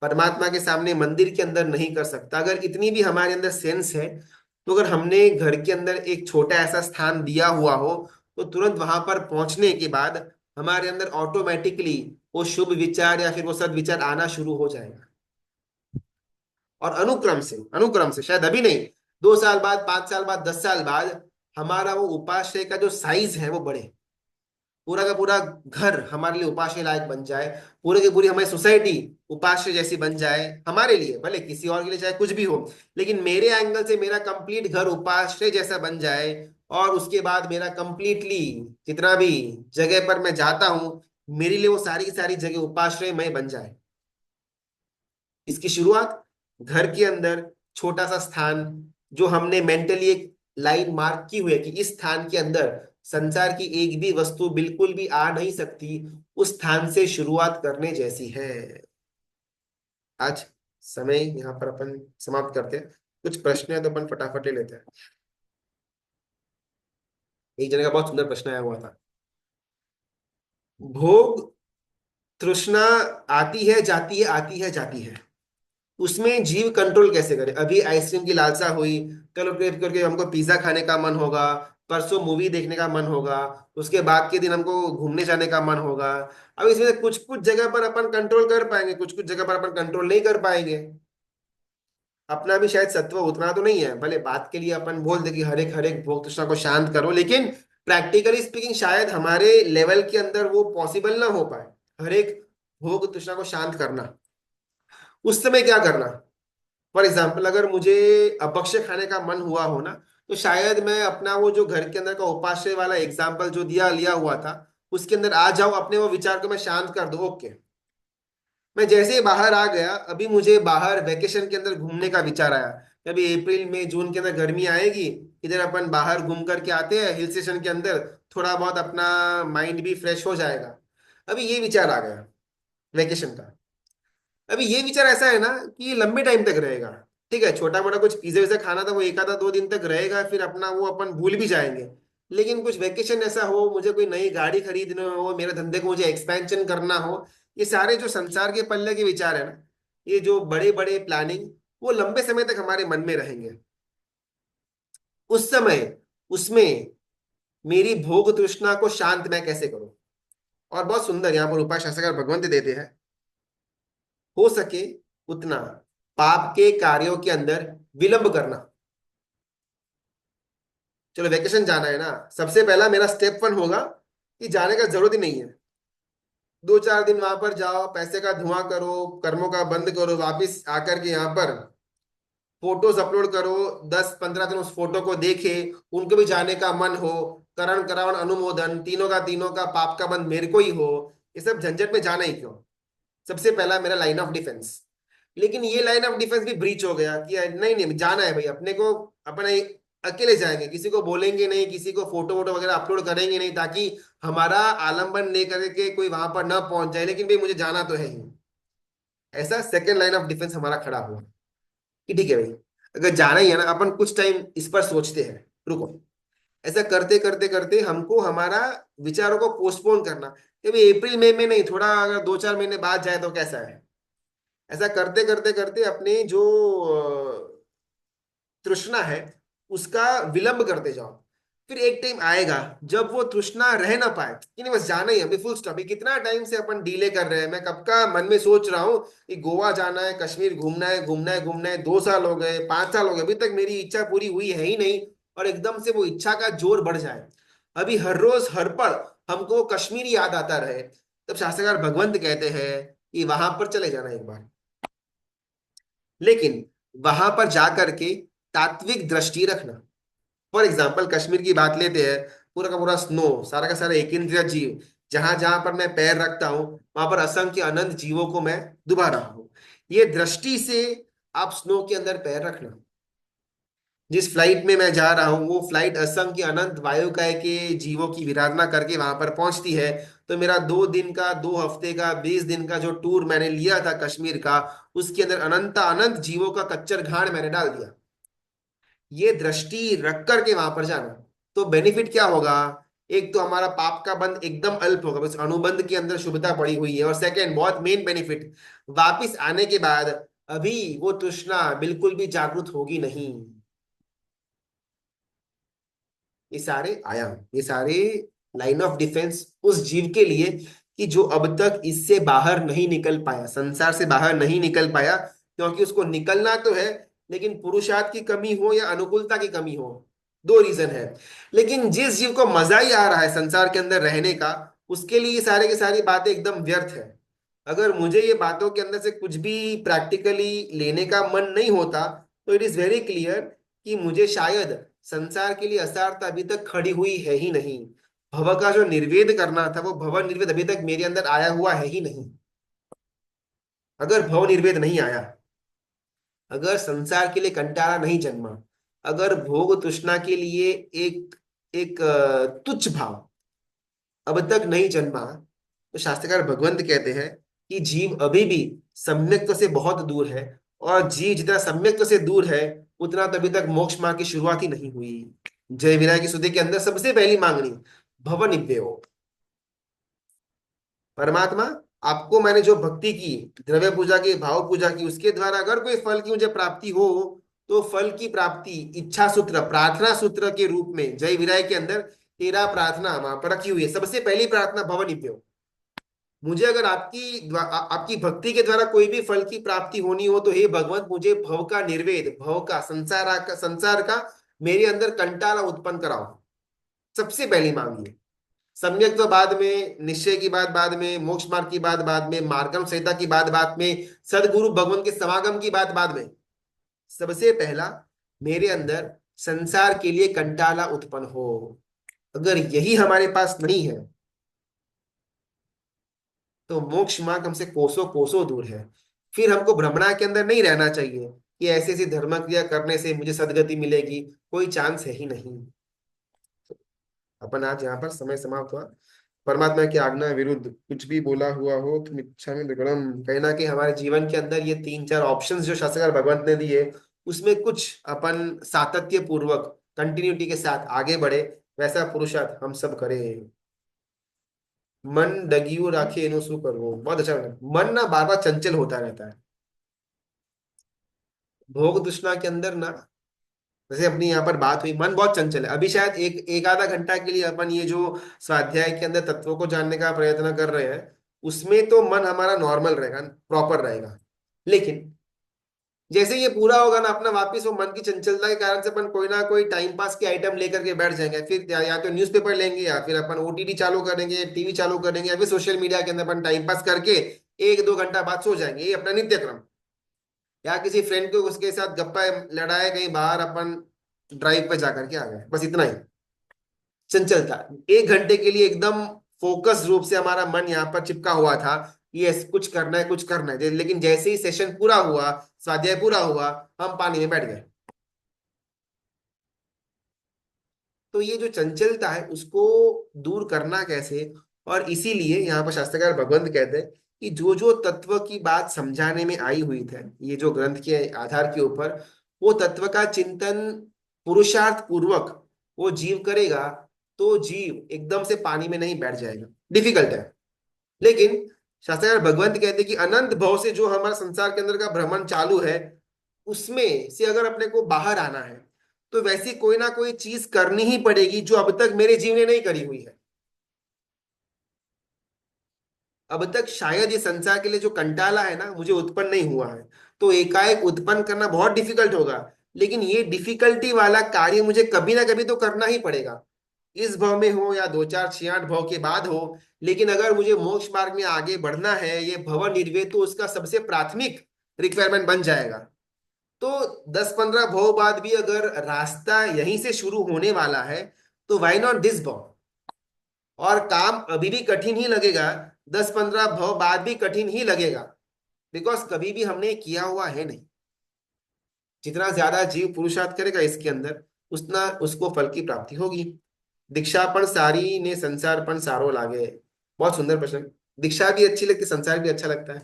परमात्मा के सामने मंदिर के अंदर नहीं कर सकता, अगर इतनी भी हमारे अंदर सेंस है, तो अगर हमने घर के अंदर एक छोटा ऐसा स्थान दिया हुआ हो, तो तुरंत वहां पर पहुंचने के बाद हमारे अंदर ऑटोमेटिकली वो शुभ विचार या फिर वो सदविचार आना शुरू हो जाएगा। और अनुक्रम से शायद अभी नहीं, 2 साल बाद, 5 साल बाद, 10 साल बाद, हमारा वो उपाश्रय का जो साइज है वो बढ़े, पूरा का पूरा घर हमारे लिए उपास्य लायक बन जाए, पूरे की पूरी हमारी सोसाइटी उपास्य जैसी बन जाए हमारे लिए, भले किसी और के लिए चाहे कुछ भी हो, लेकिन मेरे एंगल से मेरा कंप्लीट घर उपास्य जैसा बन जाए। और उसके बाद मेरा कंप्लीटली जितना भी जगह पर मैं जाता हूँ, मेरे लिए वो सारी की सारी जगह उपाश्रय में बन जाए। इसकी शुरुआत घर के अंदर, छोटा सा स्थान, जो हमने मेंटली एक लाइन मार्क की हुई है कि इस स्थान के अंदर संसार की एक भी वस्तु बिल्कुल भी आ नहीं सकती, उस स्थान से शुरुआत करने जैसी है। आज समय यहाँ पर अपन समाप्त करते हैं। कुछ प्रश्न है तो अपन फटाफट ले लेते हैं। एक जने का बहुत सुंदर प्रश्न आया हुआ था। भोग तृष्णा आती है जाती है, आती है जाती है, उसमें जीव कंट्रोल कैसे करे। अभी आइसक्रीम की लालसा हुई, कल करके हमको पिज्जा खाने का मन होगा, परसों मूवी देखने का मन होगा, उसके बाद के दिन हमको घूमने जाने का मन होगा। अब इसमें कुछ कुछ जगह पर अपन कंट्रोल कर पाएंगे, कुछ कुछ जगह पर अपन कंट्रोल नहीं कर पाएंगे। अपना भी शायद सत्व उतना तो नहीं है, भले बात के लिए अपन बोल दे कि हर एक भोग तृष्णा को शांत करो, लेकिन प्रैक्टिकली स्पीकिंग शायद हमारे लेवल के अंदर वो पॉसिबल ना हो पाए, हर एक भोग तृष्णा को शांत करना। उस समय क्या करना, फॉर एग्जाम्पल अगर मुझे अपक्ष खाने का मन हुआ हो ना, तो शायद मैं अपना वो जो घर के अंदर का उपाश्रय वाला एग्जाम्पल जो दिया लिया हुआ था, उसके अंदर आ जाऊं, अपने वो विचार को मैं शांत कर दूं। ओके, मैं जैसे ही बाहर आ गया, अभी मुझे बाहर वेकेशन के अंदर घूमने का विचार आया, अभी अप्रैल मई जून के अंदर गर्मी आएगी, इधर अपन बाहर घूम करके आते हैं हिल स्टेशन के अंदर, थोड़ा बहुत अपना माइंड भी फ्रेश हो जाएगा। अभी ये विचार आ गया वेकेशन का। अभी ये विचार ऐसा है ना कि ये लंबे टाइम तक रहेगा। ठीक है, छोटा मोटा कुछ पिज्जा विज़ा खाना था, वो एक आधा 2 दिन तक रहेगा, फिर अपना वो अपन भूल भी जाएंगे। लेकिन कुछ वेकेशन ऐसा हो, मुझे कोई नई गाड़ी खरीदना हो, मेरे धंधे को मुझे एक्सपेंशन करना हो, ये सारे जो संसार के पल्ले के विचार है ना, ये जो बड़े बड़े प्लानिंग, वो लंबे समय तक हमारे मन में रहेंगे। उस समय उसमें मेरी भोग तृष्णा को शांत मैं कैसे करूं। और बहुत सुंदर यहाँ पर उपाय शास्त्रकार भगवंत देते हैं, हो सके उतना पाप के कार्यों के अंदर विलंब करना। चलो वेकेशन जाना है ना, सबसे पहला मेरा स्टेप वन होगा कि जाने का जरूरत ही नहीं है। 2-4 दिन वहां पर जाओ, पैसे का धुआं करो, कर्मों का बंद करो, वापिस आकर के यहाँ पर फोटोज अपलोड करो, 10-15 दिन उस फोटो को देखे, उनको भी जाने का मन हो, करण करावन अनुमोदन तीनों का पाप का बंद मेरे को ही हो, ये सब झंझट में जाना ही क्यों। सबसे पहला मेरा लाइन ऑफ डिफेंस। लेकिन ये लाइन ऑफ डिफेंस भी ब्रीच हो गया कि नहीं नहीं जाना है भाई अपने को, अपने अकेले जाएंगे, किसी को बोलेंगे नहीं, किसी को फोटो वोटो वगैरह अपलोड करेंगे नहीं, ताकि हमारा आलम्बन नहीं करके कोई वहां पर ना पहुंच जाए, लेकिन भाई मुझे जाना तो है ही। ऐसा सेकंड लाइन ऑफ डिफेंस हमारा खड़ा हुआ कि ठीक है भाई, अगर जाना ही है ना, अपन कुछ टाइम इस पर सोचते हैं, रुको। ऐसा करते करते करते हमको हमारा विचारों को पोस्टपोन करना कि भाई अप्रैल मई में नहीं, थोड़ा अगर 2-4 महीने बाद जाए तो कैसा है। ऐसा करते करते करते अपने जो तृष्णा है उसका विलंब करते जाओ। फिर एक टाइम आएगा जब वो तृष्णा रह ना पाए कि नहीं बस जाना ही है, अभी फुल स्टॉप। ये कितना टाइम से अपन डीले कर रहे हैं, मैं कब का मन में सोच रहा हूँ कि गोवा जाना है, कश्मीर घूमना है, घूमना है, घूमना है, 2 साल हो गए, 5 साल हो गए, अभी तक मेरी इच्छा पूरी हुई है ही नहीं। और एकदम से वो इच्छा का जोर बढ़ जाए, अभी हर रोज हर पल हमको कश्मीर याद आता रहे, तब शास्त्रकार भगवंत कहते हैं कि वहां पर चले जाना एक बार। लेकिन वहां पर जाकर के तात्विक दृष्टि रखना। फॉर एग्जाम्पल कश्मीर की बात लेते हैं, पूरा का पूरा स्नो, सारा का सारा एक इंद्रिय जीव, जहां जहां पर मैं पैर रखता हूं वहां पर असंख्य अनंत जीवों को मैं डुबा रहा हूं। ये दृष्टि से आप स्नो के अंदर पैर रखना। जिस फ्लाइट में मैं जा रहा हूँ वो फ्लाइट असंख्य अनंत वायुकाय के जीवों की विराधना करके वहां पर पहुंचती है। तो मेरा 2 दिन का, 2 हफ्ते का, 20 दिन का जो टूर मैंने लिया था कश्मीर का, उसके अंदर अनंत अनंत जीवों का कच्चर घाण मैंने डाल दिया। ये दृष्टि रख करके वहां पर जाना, तो बेनिफिट क्या होगा। एक तो हमारा पाप का बंध एकदम अल्प होगा, बस अनुबंध के अंदर शुभता पड़ी हुई है। और सेकंड बहुत मेन बेनिफिट, वापिस आने के बाद अभी वो तृष्णा बिल्कुल भी जागृत होगी नहीं। ये सारे आयाम, ये सारे लाइन ऑफ डिफेंस उस जीव के लिए कि जो अब तक इससे बाहर नहीं निकल पाया, संसार से बाहर नहीं निकल पाया, क्योंकि उसको निकलना तो है, लेकिन पुरुषार्थ की कमी हो या अनुकूलता की कमी हो, 2 रीजन है। लेकिन जिस जीव को मजा ही आ रहा है संसार के अंदर रहने का, उसके लिए ये सारे की सारी बातें एकदम व्यर्थ है। अगर मुझे ये बातों के अंदर से कुछ भी प्रैक्टिकली लेने का मन नहीं होता, तो इट इज वेरी क्लियर कि मुझे शायद संसार के लिए असारता अभी तक खड़ी हुई है ही नहीं। भव का जो निर्वेद करना था वो भव निर्वेद अभी तक मेरे अंदर आया हुआ है ही नहीं। अगर भव निर्वेद नहीं आया, अगर संसार के लिए कंटारा नहीं जन्मा, अगर भोग तृष्णा के लिए एक एक तुच्छ भाव अब तक नहीं जन्मा, तो शास्त्रकार भगवंत कहते हैं कि जीव अभी भी सम्यक्त्व से बहुत दूर है। और जीव जितना सम्यक्त्व से दूर है, उतना तो अभी तक मोक्ष मार्ग की शुरुआत ही नहीं हुई। जय विराय की स्तुति के अंदर सबसे पहली मांगनी भव निव्यो। परमात्मा, आपको मैंने जो भक्ति की, द्रव्य पूजा की, भाव पूजा की, उसके द्वारा अगर कोई फल की मुझे प्राप्ति हो, तो फल की प्राप्ति इच्छा सूत्र, प्रार्थना सूत्र के रूप में जय विराय के अंदर तेरा प्रार्थना वहां पर रखी हुई है। सबसे पहली प्रार्थना भव निव्यो। मुझे अगर आपकी भक्ति के द्वारा कोई भी फल की प्राप्ति होनी हो, तो हे भगवंत मुझे भव का निर्वेद, भव का संसार का मेरे अंदर कंटाला उत्पन्न कराओ। सबसे पहली मांग ये। सम्यक तो बाद में, निश्चय की बात बाद में, मोक्ष मार्ग की बात बाद में, मार्गम संहिता की बात बाद में, सदगुरु भगवान के समागम की बात बाद में। सबसे पहला मेरे अंदर संसार के लिए कंटाला उत्पन्न हो। अगर यही हमारे पास नहीं है, तो मोक्ष मार्ग हमसे कोसों कोसों दूर है। फिर हमको भ्रमणा के अंदर नहीं रहना चाहिए कि ऐसी ऐसी धर्म क्रिया करने से मुझे सदगति मिलेगी, कोई चांस है ही नहीं। अपन आज यहाँ पर समय समाप्त हुआ। परमात्मा की आज्ञा विरुद्ध कुछ भी बोला हुआ हो तो इच्छा में विक्रम। कहीं ना कहीं हमारे जीवन के अंदर ये 3-4 ऑप्शंस जो शास्त्रकार भगवंत ने दिए, उसमें कुछ अपन सातत्य पूर्वक कंटिन्यूटी के साथ आगे बढ़े, वैसा पुरुषार्थ हम सब करें। मन दगियो राखे इनो सु करो, बहुत अच्छा लगा। मन ना बार बार चंचल होता रहता है। भोग तृष्णा के अंदर ना, जैसे अपनी यहाँ पर बात हुई, मन बहुत चंचल है। अभी शायद एक एक आधा घंटा के लिए अपन ये जो स्वाध्याय के अंदर तत्वों को जानने का प्रयत्न कर रहे हैं, उसमें तो मन हमारा नॉर्मल रहेगा, प्रॉपर रहेगा। लेकिन जैसे ये पूरा होगा ना अपना, वापस वो मन की चंचलता के कारण से अपन कोई ना कोई टाइम पास के आइटम लेकर के बैठ जाएंगे, फिर या तो न्यूज़पेपर लेंगे, या फिर अपन ओटीटी चालू करेंगे, टीवी चालू करेंगे, या फिर सोशल मीडिया के अंदर अपन टाइम पास करके 1-2 घंटा बाद सो जाएंगे। ये अपना नित्य क्रम। या किसी फ्रेंड को उसके साथ गप्पा लड़ाए, कहीं बाहर अपन ड्राइव पे जाकर के आ गए, बस इतना ही। चंचलता। 1 घंटे के लिए एकदम फोकस रूप से हमारा मन यहाँ पर चिपका हुआ था, ये कुछ करना है, कुछ करना है, लेकिन जैसे ही सेशन पूरा हुआ, स्वाध्याय पूरा हुआ, हम पानी में बैठ गए। तो ये जो चंचलता है उसको दूर करना कैसे? और इसीलिए यहाँ पर शास्त्रकार भगवंत कहते हैं कि जो जो तत्व की बात समझाने में आई हुई थे, ये जो ग्रंथ के आधार के ऊपर, वो तत्व का चिंतन पुरुषार्थ पूर्वक वो जीव करेगा, तो जीव एकदम से पानी में नहीं बैठ जाएगा। डिफिकल्ट है, लेकिन शास्त्रकार भगवंत कहते हैं कि अनंत भाव से जो हमारा संसार के अंदर का भ्रमण चालू है, उसमें से अगर अपने को बाहर आना है, तो वैसी कोई ना कोई चीज करनी ही पड़ेगी जो अब तक मेरे जीव ने नहीं करी हुई है। अब तक शायद ये संसार के लिए जो कंटाला है ना, मुझे उत्पन्न नहीं हुआ है, तो एकाएक उत्पन्न करना बहुत डिफिकल्ट होगा। लेकिन ये डिफिकल्टी वाला कार्य मुझे कभी ना कभी तो करना ही पड़ेगा, इस भाव में हो या 2 4 6 8 भाव के बाद हो। लेकिन अगर मुझे मोक्ष मार्ग में आगे बढ़ना है, ये भव निर्वेद तो उसका सबसे प्राथमिक रिक्वायरमेंट बन जाएगा। तो 10 15 भाव बाद भी अगर रास्ता यहीं से शुरू होने वाला है, तो वाई नॉट दिस भाव? और काम अभी भी कठिन ही लगेगा, 10 15 भाव बाद भी कठिन ही लगेगा, बिकॉज कभी भी हमने किया हुआ है नहीं। जितना ज्यादा जीव पुरुषार्थ करेगा इसके अंदर, उतना उसको फल की प्राप्ति होगी। दीक्षापन सारी ने संसारपन सारो लागे। बहुत सुंदर प्रश्न। दीक्षा भी अच्छी लगती, संसार भी अच्छा लगता है।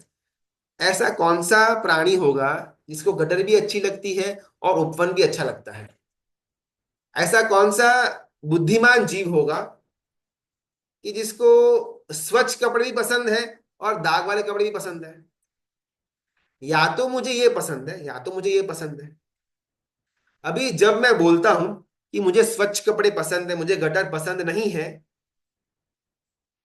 ऐसा कौन सा प्राणी होगा जिसको गटर भी अच्छी लगती है और उपवन भी अच्छा लगता है? ऐसा कौन सा बुद्धिमान जीव होगा कि जिसको स्वच्छ कपड़े भी पसंद है और दाग वाले कपड़े भी पसंद है? या तो मुझे ये पसंद है, या तो मुझे ये पसंद है। अभी जब मैं बोलता हूं कि मुझे स्वच्छ कपड़े पसंद है, मुझे गटर पसंद नहीं है,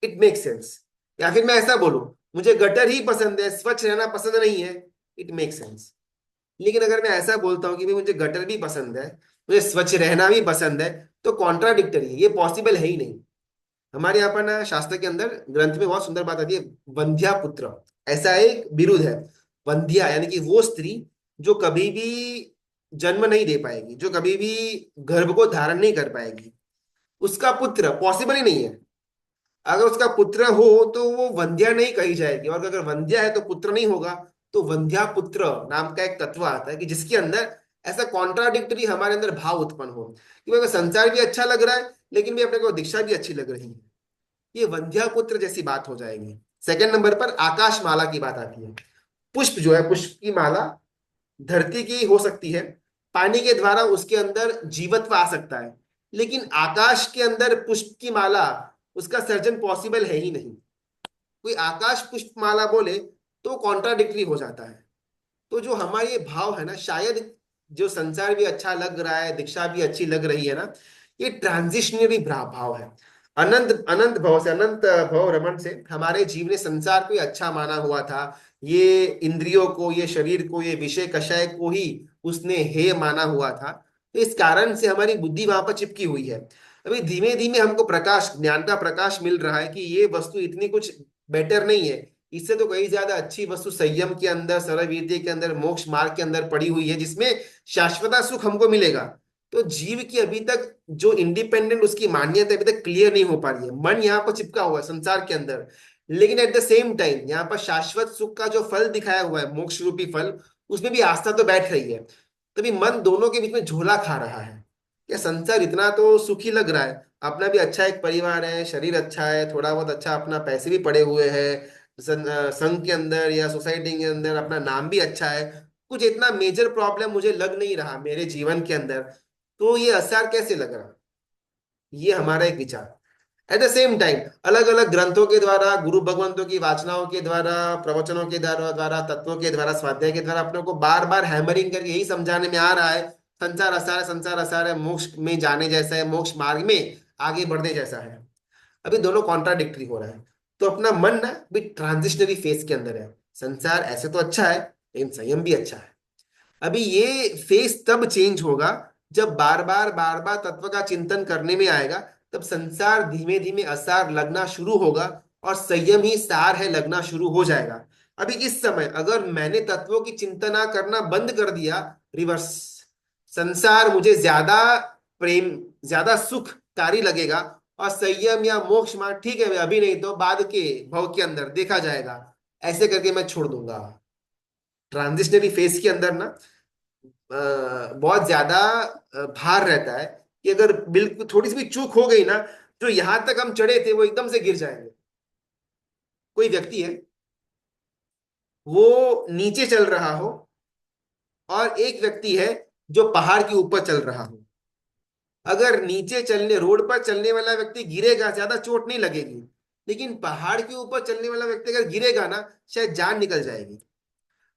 इट मेक सेंस। या फिर मैं ऐसा बोलूं, मुझे गटर ही पसंद है, स्वच्छ रहना पसंद नहीं है, इट मेक सेंस। लेकिन अगर मैं ऐसा बोलता हूँ कि भाई मुझे गटर भी पसंद है, मुझे स्वच्छ रहना भी पसंद है, तो कॉन्ट्राडिक्टरी है, ये पॉसिबल है ही नहीं। हमारे यहाँ पर ना शास्त्र के अंदर ग्रंथ में बहुत सुंदर बात आती है, वंध्या पुत्र, ऐसा एक बिरुद है। वंध्या यानी कि वो स्त्री जो कभी भी जन्म नहीं दे पाएगी, जो कभी भी गर्भ को धारण नहीं कर पाएगी, उसका पुत्र पॉसिबल ही नहीं है। अगर उसका पुत्र हो तो वो वंध्या नहीं कही जाएगी, और अगर वंध्या है तो पुत्र नहीं होगा। तो वंध्या पुत्र नाम का एक तत्व आता है कि जिसके अंदर ऐसा कॉन्ट्राडिक्टरी हमारे अंदर भाव उत्पन्न हो कि मेरे को संसार भी अच्छा लग रहा है, लेकिन भी अपने को दीक्षा भी अच्छी लग रही है। ये वंध्या पुत्र जैसी बात हो जाएगी। सेकंड नंबर पर आकाश माला की बात आती है। पुष्प जो है, पुष्प की माला धरती की हो सकती है, पानी के द्वारा उसके अंदर जीवत्व आ सकता है, लेकिन आकाश के अंदर पुष्प की माला, उसका सर्जन पॉसिबल है ही नहीं। कोई आकाश पुष्प माला बोले तो कॉन्ट्राडिक्टरी हो जाता है। तो जो हमारा ये भाव है ना, शायद जो संसार भी अच्छा लग रहा है, दीक्षा भी अच्छी लग रही है ना, ये ट्रांजिशनरी भाव है। अनंत अनंत भाव से, अनंत भाव रमन से हमारे जीव ने संसार को ही अच्छा माना हुआ था। ये इंद्रियों को, ये शरीर को, ये विषय कषाय को ही उसने हे माना हुआ था। तो इस कारण से हमारी बुद्धि वहां पर चिपकी हुई है। अभी धीमे धीमे हमको प्रकाश, ज्ञान का प्रकाश मिल रहा है कि ये वस्तु इतनी कुछ बेटर नहीं है, इससे तो कहीं ज्यादा अच्छी वस्तु संयम के अंदर, सरलवीर्य के अंदर, मोक्ष मार्ग के अंदर पड़ी हुई है, जिसमें शाश्वता सुख हमको मिलेगा। तो जीव की अभी तक जो इंडिपेंडेंट उसकी मान्यता अभी तक क्लियर नहीं हो पा रही है। मन यहाँ पर चिपका हुआ है संसार के अंदर, लेकिन एट द सेम टाइम यहाँ पर शाश्वत सुख का जो फल दिखाया हुआ है, मोक्ष रूपी फल, उसमें भी आस्था तो बैठ रही है। तभी मन दोनों के बीच में झोला खा रहा है। क्या संसार इतना तो सुखी लग रहा है, अपना भी अच्छा एक परिवार है, शरीर अच्छा है, थोड़ा बहुत अच्छा अपना पैसे भी पड़े हुए हैं, संघ के अंदर या सोसाइटी के अंदर अपना नाम भी अच्छा है, कुछ इतना मेजर प्रॉब्लम मुझे लग नहीं रहा मेरे जीवन के अंदर, तो ये असर कैसे लग रहा? ये हमारा एक विचार। एट द सेम टाइम अलग अलग ग्रंथों के द्वारा, गुरु भगवंतों की वाचनाओं के द्वारा, प्रवचनों के द्वारा द्वारा तत्वों के द्वारा, स्वाध्याय के द्वारा अपने को बार बार हैमरिंग करके यही समझाने में आ रहा है, संसार असार है, संसार असार है, मोक्ष में जाने जैसा है, मोक्ष मार्ग में आगे बढ़ने जैसा है। अभी दोनों कॉन्ट्राडिक्टरी हो रहा है। तो अपना मन ना भी ट्रांजिशनरी फेज के अंदर है। संसार ऐसे तो अच्छा है, लेकिन संयम भी अच्छा है। अभी ये फेस तब चेंज होगा जब बार बार तत्व का चिंतन करने में आएगा, तब संसार धीमे धीमे असार लगना शुरू होगा और संयम ही सार है लगना शुरू हो जाएगा। अभी इस समय अगर मैंने तत्वों की चिंतना करना बंद कर दिया, रिवर्स, संसार मुझे ज्यादा प्रेम, ज्यादा सुखकारी लगेगा, और संयम या मोक्ष मार्ग ठीक है अभी नहीं तो बाद के भव के अंदर देखा जाएगा, ऐसे करके मैं छोड़ दूंगा। ट्रांजिशनरी फेज के अंदर ना बहुत ज्यादा भार रहता है कि अगर बिल्कुल थोड़ी सी भी चूक हो गई ना, जो यहां तक हम चढ़े थे वो एकदम से गिर जाएंगे। कोई व्यक्ति है, वो नीचे चल रहा हो, और एक व्यक्ति है जो पहाड़ के ऊपर चल रहा हो। अगर नीचे चलने रोड पर चलने वाला व्यक्ति गिरेगा, ज्यादा चोट नहीं लगेगी, लेकिन पहाड़ के ऊपर चलने वाला व्यक्ति अगर गिरेगा ना, शायद जान निकल जाएगी।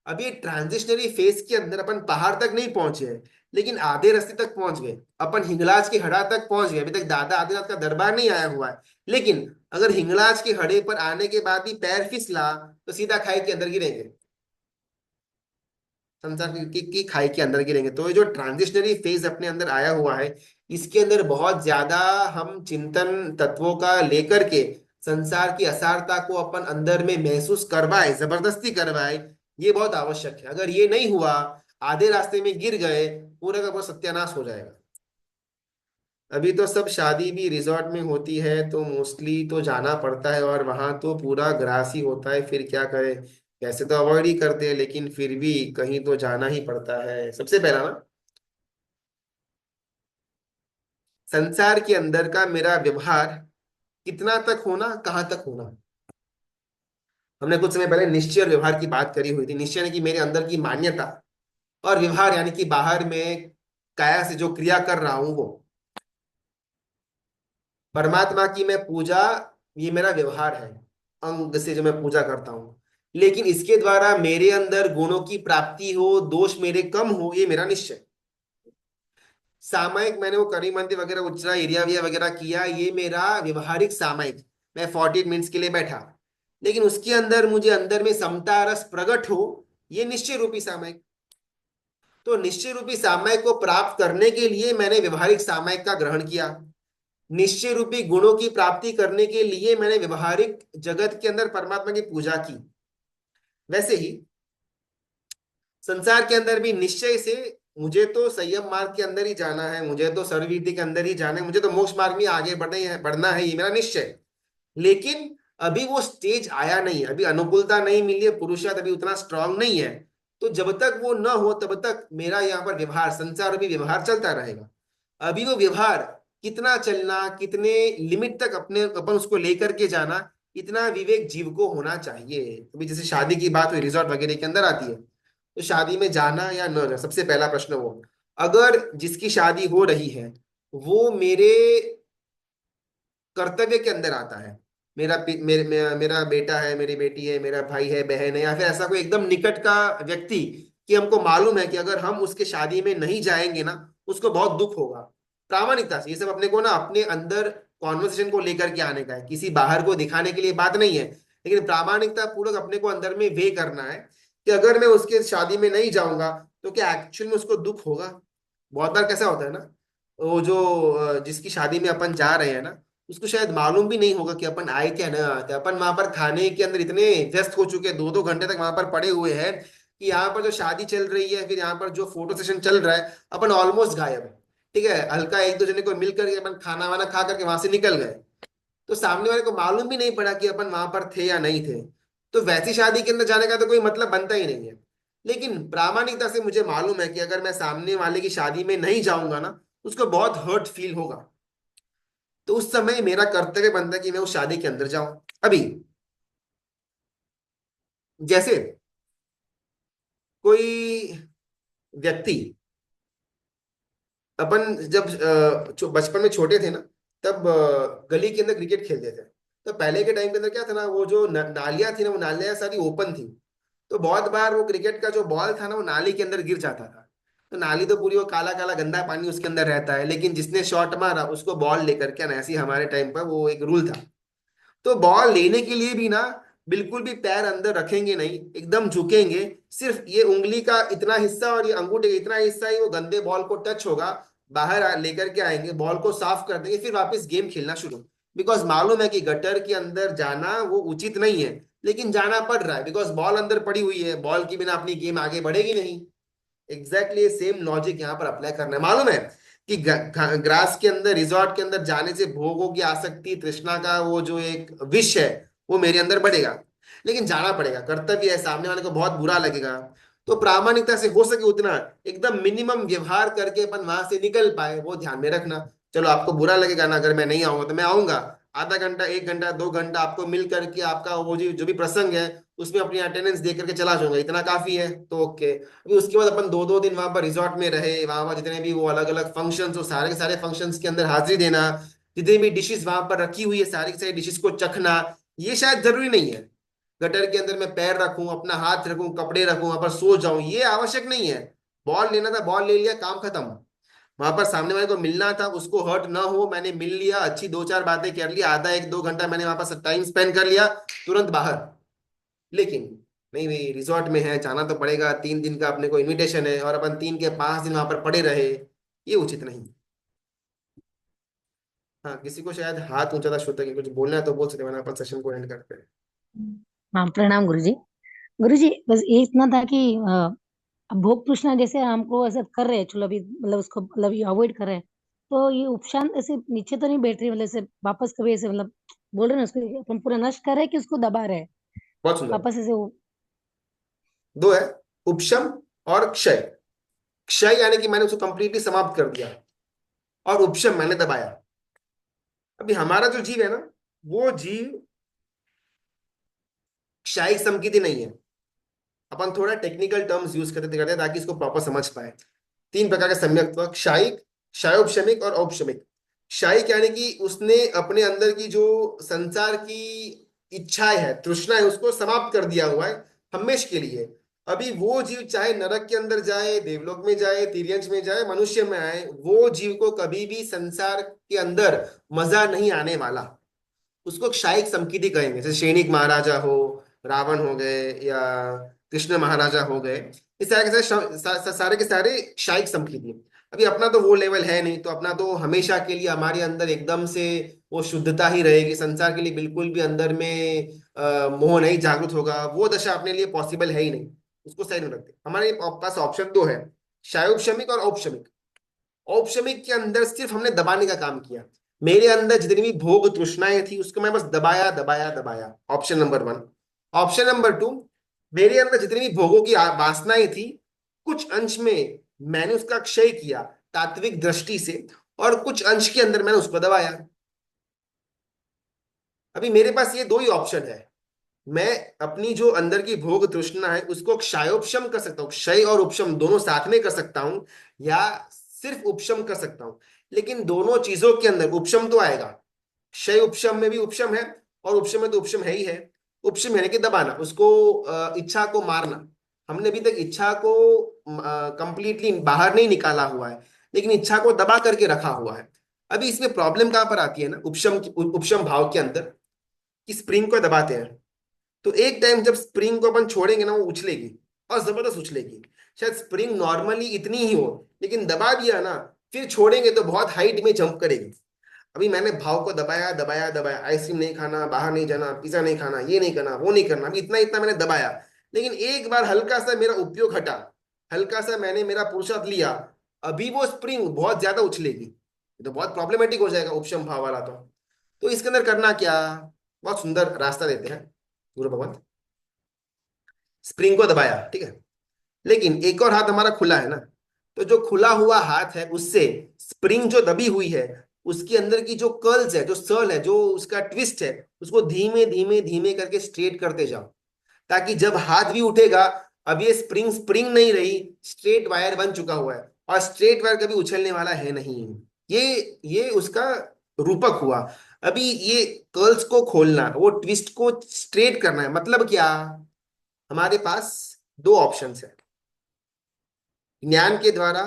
अभी ट्रांजिशनरी फेज के अंदर अपन पहाड़ तक नहीं पहुंचे हैं, लेकिन आधे रास्ते तक पहुंच गए। अपन हिंगलाज के हड़ा तक पहुंच गए, अभी तक दादा आदिनाथ का दरबार नहीं आया हुआ है। लेकिन अगर हिंगलाज के हड़े पर आने के बाद ही पैर फिसला तो सीधा खाई के अंदर गिरेंगे, संसार की खाई के अंदर गिरेंगे। तो ये जो ट्रांजिशनरी फेज अपने अंदर आया हुआ है, इसके अंदर बहुत ज्यादा हम चिंतन तत्वों का लेकर के संसार की असारता को अपन अंदर में महसूस करवाए, जबरदस्ती करवाए, ये बहुत आवश्यक है। अगर ये नहीं हुआ, आधे रास्ते में गिर गए, पूरा का पूरा सत्यानाश हो जाएगा। अभी तो सब शादी भी रिजॉर्ट में होती है तो मोस्टली तो जाना पड़ता है, और वहां तो पूरा ग्रास ही होता है, फिर क्या करें। वैसे तो अवॉइड ही करते हैं, लेकिन फिर भी कहीं तो जाना ही पड़ता है। सबसे पहला ना, संसार के अंदर का मेरा व्यवहार कितना तक होना, कहाँ तक होना। हमने कुछ समय पहले निश्चय और व्यवहार की बात करी हुई थी। निश्चय यानी कि मेरे अंदर की मान्यता, और व्यवहार यानी कि बाहर में काया से जो क्रिया कर रहा हूं वो। परमात्मा की मैं पूजा, ये मेरा व्यवहार है, अंग से जो मैं पूजा करता हूँ। लेकिन इसके द्वारा मेरे अंदर गुणों की प्राप्ति हो, दोष मेरे कम हो, ये मेरा निश्चय। सामयिक मैंने वो करी मंदिर वगैरह उचरा एरिया विया वगैरह किया, ये मेरा व्यवहारिक सामयिक। मैं 48 मिनट्स के लिए बैठा, लेकिन उसके अंदर मुझे अंदर में समता रस प्रकट हो, ये निश्चय रूपी सामयिक। तो निश्चय रूपी सामयिक को प्राप्त करने के लिए मैंने व्यवहारिक सामयिक का ग्रहण किया। निश्चय रूपी गुणों की प्राप्ति करने के लिए मैंने व्यवहारिक जगत के अंदर परमात्मा की पूजा की। वैसे ही संसार के अंदर भी निश्चय से मुझे तो संयम मार्ग के अंदर ही जाना है, मुझे तो सर्वविधि के अंदर ही जाना है, मुझे तो मोक्ष मार्ग में आगे बढ़ना है, ये मेरा निश्चय। लेकिन अभी वो स्टेज आया नहीं, अभी अनुकूलता नहीं मिली है, पुरुषार्थ अभी उतना स्ट्रांग नहीं है। तो जब तक वो न हो तब तक मेरा यहाँ पर व्यवहार, संसार भी व्यवहार चलता रहेगा। अभी वो व्यवहार कितना चलना, कितने लिमिट तक अपने अपन उसको लेकर के जाना, इतना विवेक जीव को होना चाहिए। अभी जैसे शादी की बात हुई, रिजॉर्ट वगैरह के अंदर आती है, तो शादी में जाना या न जाना, सबसे पहला प्रश्न वो। अगर जिसकी शादी हो रही है वो मेरे कर्तव्य के अंदर आता है, मेरा बेटा है, मेरी बेटी है, मेरा भाई है, बहन है, या फिर ऐसा कोई एकदम निकट का व्यक्ति, कि हमको मालूम है कि अगर हम उसके शादी में नहीं जाएंगे ना, उसको बहुत दुख होगा। प्रामाणिकता से ये सब अपने को ना अपने अंदर कॉन्वर्सेशन को लेकर के आने का है, किसी बाहर को दिखाने के लिए बात नहीं है, लेकिन प्रामाणिकता पूर्वक अपने को अंदर में वे करना है कि अगर मैं उसके शादी में नहीं जाऊंगा तो क्या एक्चुअल में उसको दुख होगा। बहुत बार कैसा होता है ना, वो जो जिसकी शादी में अपन जा रहे हैं ना, उसको शायद मालूम भी नहीं होगा कि अपन आए क्या ना आते। अपन वहां पर खाने के अंदर इतने व्यस्त हो चुके हैं, 2-2 घंटे तक वहां पर पड़े हुए हैं, कि यहाँ पर जो शादी चल रही है, फिर यहाँ पर जो फोटो सेशन चल रहा है, अपन ऑलमोस्ट गायब है। ठीक है, हल्का एक दो जने को मिल करके अपन खाना वाना खा करके वहां से निकल गए, तो सामने वाले को मालूम भी नहीं पड़ा कि अपन वहां पर थे या नहीं थे। तो वैसी शादी के अंदर जाने का तो कोई मतलब बनता ही नहीं है। लेकिन प्रामाणिकता से मुझे मालूम है कि अगर मैं सामने वाले की शादी में नहीं जाऊंगा ना, उसको बहुत हर्ट फील होगा। तो उस समय मेरा कर्तव्य बनता है कि मैं उस शादी के अंदर जाऊं। अभी जैसे कोई व्यक्ति, अपन जब बचपन में छोटे थे ना, तब गली के अंदर क्रिकेट खेलते थे। तो पहले के टाइम के अंदर क्या था ना, वो जो नालियां थी ना, वो नालियां सारी ओपन थी। तो बहुत बार वो क्रिकेट का जो बॉल था ना, वो नाली के अंदर गिर जाता था। तो नाली तो पूरी वो काला काला गंदा पानी उसके अंदर रहता है, लेकिन जिसने शॉट मारा उसको बॉल लेकर के ना, ऐसी हमारे टाइम पर वो एक रूल था। तो बॉल लेने के लिए भी ना, बिल्कुल भी पैर अंदर रखेंगे नहीं, एकदम झुकेंगे। सिर्फ ये उंगली का इतना हिस्सा और ये अंगूठे का इतना हिस्सा ही वो गंदे बॉल को टच होगा, बाहर लेकर के आएंगे, बॉल को साफ कर देंगे, फिर वापस गेम खेलना शुरू। बिकॉज मालूम है कि गटर के अंदर जाना वो उचित नहीं है, लेकिन जाना पड़ रहा है बिकॉज बॉल अंदर पड़ी हुई है, बॉल के बिना अपनी गेम आगे बढ़ेगी नहीं। एग्जैक्टली सेम लॉजिक यहाँ पर अप्लाई करना है। मालूम है कि ग्रास के अंदर, रिजॉर्ट के अंदर जाने से भोगों की आसक्ति, तृष्णा का वो जो एक विष है वो मेरे अंदर बढ़ेगा, लेकिन जाना पड़ेगा, कर्तव्य है, सामने वाले को बहुत बुरा लगेगा। तो प्रामाणिकता से हो सके उतना एकदम मिनिमम व्यवहार करके अपन वहां से निकल पाए, वो ध्यान में रखना। चलो आपको बुरा लगेगा ना अगर मैं नहीं आऊंगा, तो मैं आऊंगा, आधा घंटा, 1 घंटा, 2 घंटा आपको मिल करके आपका वो जो भी प्रसंग है उसमें अपनी अटेंडेंस दे करके चला जाऊंगा, इतना काफी है तो ओके। अभी उसके बाद अपन 2 2 दिन वहां पर रिजॉर्ट में रहे, वहां पर जितने भी वो अलग अलग फंक्शंस हो, सारे के सारे फंक्शंस के अंदर हाजिरी देना, जितनी भी डिशेस वहां पर रखी हुई है सारी की सारी डिशेस को चखना, ये शायद जरूरी नहीं है। गटर के अंदर मैं पैर रखूं, अपना हाथ रखूं, कपड़े रखूं, वहां पर सो जाऊं, ये आवश्यक नहीं है। बॉल लेना था, बॉल ले लिया, काम खत्म। वहां पर सामने वाले को मिलना था, उसको हर्ट ना हो, मैंने मिल लिया, अच्छी 2 4 बातें कर ली, आधा 1 2 घंटा मैंने वहां पर टाइम स्पेंड कर लिया, तुरंत बाहर। लेकिन नहीं भाई, रिजॉर्ट में है, जाना तो पड़ेगा, 3 दिन का अपने को इनविटेशन है और अपन 3 के 5 दिन वहां पर पड़े रहे, ये उचित नहीं। हाँ, किसी को शायद हाथ ऊंचा था, श्रोता की कुछ बोलना है तो बोल सकते हैं, वरना अपन सेशन को एंड करते हैं। हाँ, प्रणाम गुरुजी। गुरुजी, बस ये इतना था कि अब भोग तृष्णा जैसे हमको ऐसा कर रहे हैं, चलो अभी मतलब उसको मतलब अवॉइड कर रहे हैं, तो ये उपशांत ऐसे नीचे तो नहीं बैठ रही, मतलब ऐसे वापस कभी ऐसे मतलब बोल रहे हैं ना उसको अपन पूरा नष्ट कर रहे हैं कि उसको दबा रहे हैं बहुत सुंदर। वापस ऐसे दो है, उपशम और क्षय। क्षय यानी कि मैंने उसको कंप्लीटली समाप्त कर दिया, और उपशम मैंने दबाया। अभी हमारा जो जीव है ना, वो जीव क्षयिक समकिति नहीं है। अपन थोड़ा टेक्निकल टर्म्स यूज करते करते हैं ताकि इसको प्रॉपर समझ पाए। 3 प्रकार के सम्यक्त्व, क्षायिक, क्षयोपशमिक और औपशमिक। क्षायिक यानी कि उसने अपने अंदर की जो संसार की इच्छाएं है, तृष्णा है, उसको समाप्त कर दिया हुआ है हमेश के लिए। अभी वो जीव चाहे नरक के अंदर जाए, देवलोक में जाए, तिर्यंश में जाए, मनुष्य में आए, वो जीव को कभी भी संसार के अंदर मजा नहीं आने वाला। उसको क्षायिक समकिति कहेंगे। जैसे सैनिक महाराजा हो, रावण हो गए, या कृष्ण महाराजा हो गए, इस सारे के सारे के सारे क्षायिक समकिति। अभी अपना तो वो लेवल है नहीं, तो अपना तो हमेशा के लिए हमारे अंदर एकदम से वो शुद्धता ही रहेगी, संसार के लिए बिल्कुल भी अंदर में मोह नहीं जागृत होगा, वो दशा अपने लिए पॉसिबल है ही नहीं। उसको साइड में रखते हैं। हमारे पास ऑप्शन दो है, क्षायोपशमिक और औपशमिक। औपशमिक के अंदर सिर्फ हमने दबाने का काम किया। मेरे अंदर जितनी भी भोग तृष्णाएं थी उसको मैं बस दबाया दबाया दबाया, ऑप्शन नंबर 1। ऑप्शन नंबर 2, मेरे अंदर जितनी भी भोगों की वासनाएं थी, कुछ अंश में मैंने उसका क्षय किया तात्विक दृष्टि से, और कुछ अंश के अंदर मैंने उसको दबाया। अभी मेरे पास ये दो ही ऑप्शन है। मैं अपनी जो अंदर की भोग तृष्णा है उसको क्षयोपशम कर सकता हूँ, क्षय और उपशम दोनों साथ में कर सकता हूँ, या सिर्फ उपशम कर सकता हूँ। लेकिन दोनों चीजों के अंदर उपशम तो आएगा। क्षय उपशम में भी उपशम है, और उपशम में तो उपशम है ही है। उपशम यानी कि दबाना, उसको इच्छा को मारना। हमने अभी तक इच्छा को कंप्लीटली बाहर नहीं निकाला हुआ है, लेकिन इच्छा को दबा करके रखा हुआ है। अभी इसमें प्रॉब्लम कहां पर आती है ना, उपशम भाव के अंदर, कि स्प्रिंग को दबाते हैं, तो एक टाइम जब स्प्रिंग को अपन छोड़ेंगे ना, वो उछलेगी, और जबरदस्त उछलेगी। शायद स्प्रिंग नॉर्मली इतनी ही हो, लेकिन दबा दिया ना, फिर छोड़ेंगे तो बहुत हाइट में जंप करेगी। अभी मैंने भाव को दबाया दबाया दबाया, आइसक्रीम नहीं खाना, बाहर नहीं जाना, पिज्जा नहीं खाना, ये नहीं करना, वो नहीं करना, अभी इतना इतना मैंने दबाया। लेकिन एक बार हल्का सा मेरा उपयोग हटा, हल्का सा मैंने मेरा पुरुषार्थ लिया, अभी वो स्प्रिंग बहुत ज्यादा उछलेगी। ये तो बहुत प्रॉब्लमेटिक हो जाएगा उपशम भाव वाला तो इसके अंदर करना क्या, बहुत सुंदर रास्ता देते हैं गुरु भगवंत। स्प्रिंग को दबाया, ठीक है, लेकिन एक और हाथ हमारा खुला है ना, तो जो खुला हुआ हाथ है उससे स्प्रिंग जो दबी हुई है, उसके अंदर की जो कर्ल्स है, जो सर्ल है, जो उसका ट्विस्ट है, उसको धीमे धीमे धीमे करके स्ट्रेट करते जाओ, ताकि जब हाथ भी उठेगा, अब ये स्प्रिंग स्प्रिंग नहीं रही, स्ट्रेट वायर बन चुका हुआ है, और स्ट्रेट वायर कभी उछलने वाला है नहीं। ये उसका रूपक हुआ। अभी ये कर्ल्स को खोलना, वो ट्विस्ट को स्ट्रेट करना है, मतलब क्या, हमारे पास दो ऑप्शंस है। ज्ञान के द्वारा,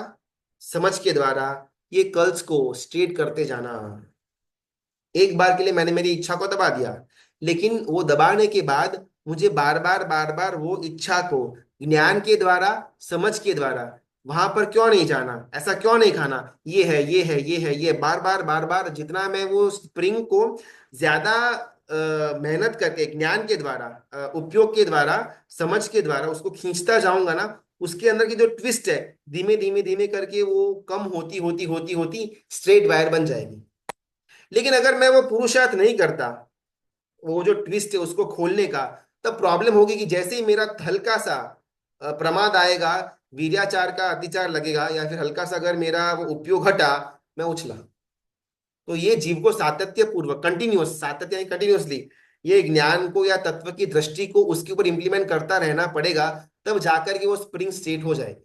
समझ के द्वारा ये कर्ल्स को स्ट्रेट करते जाना। एक बार के लिए मैंने मेरी इच्छा को दबा दिया, लेकिन वो दबाने के बाद मुझे बार बार वो इच्छा को ज्ञान के द्वारा, समझ के द्वारा वहां पर क्यों नहीं जाना, ऐसा क्यों नहीं खाना, ये है ये है ये है ये, बार बार जितना मैं वो स्प्रिंग को ज्यादा मेहनत करके ज्ञान के द्वारा, उपयोग के द्वारा, समझ के द्वारा उसको खींचता जाऊंगा ना, उसके अंदर की जो ट्विस्ट है, धीमे धीमे धीमे करके वो कम होती होती होती होती स्ट्रेट वायर बन जाएगी। लेकिन अगर मैं वो पुरुषार्थ नहीं करता, वो जो ट्विस्ट है उसको खोलने का, तब प्रॉब्लम होगी कि जैसे ही मेरा हल्का सा प्रमाद आएगा, वीर्याचार का अतिचार लगेगा, या फिर हल्का सा अगर मेरा वो उपयोग हटा, मैं उछला। तो ये जीव को सातत्य पूर्वक, कंटिन्यूअस, सातत्य यानी कंटिन्यूअसली, ये ज्ञान को या तत्व की दृष्टि को उसके ऊपर इंप्लीमेंट करता रहना पड़ेगा, तब जाकर के वो स्प्रिंग स्टेट हो जाएगी।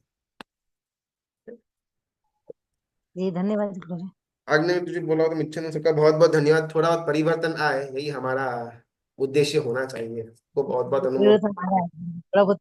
जी धन्यवाद गुरुजी। अग्नि में तुझे बोला हो तो मिच्छन सबका बहुत बहुत धन्यवाद। थोड़ा बहुत परिवर्तन आए, यही हमारा उद्देश्य होना चाहिए। तो बहुत बहुत जी, अनुमोदन। परिवर्तन आ रहा है थोड़ा बहुत।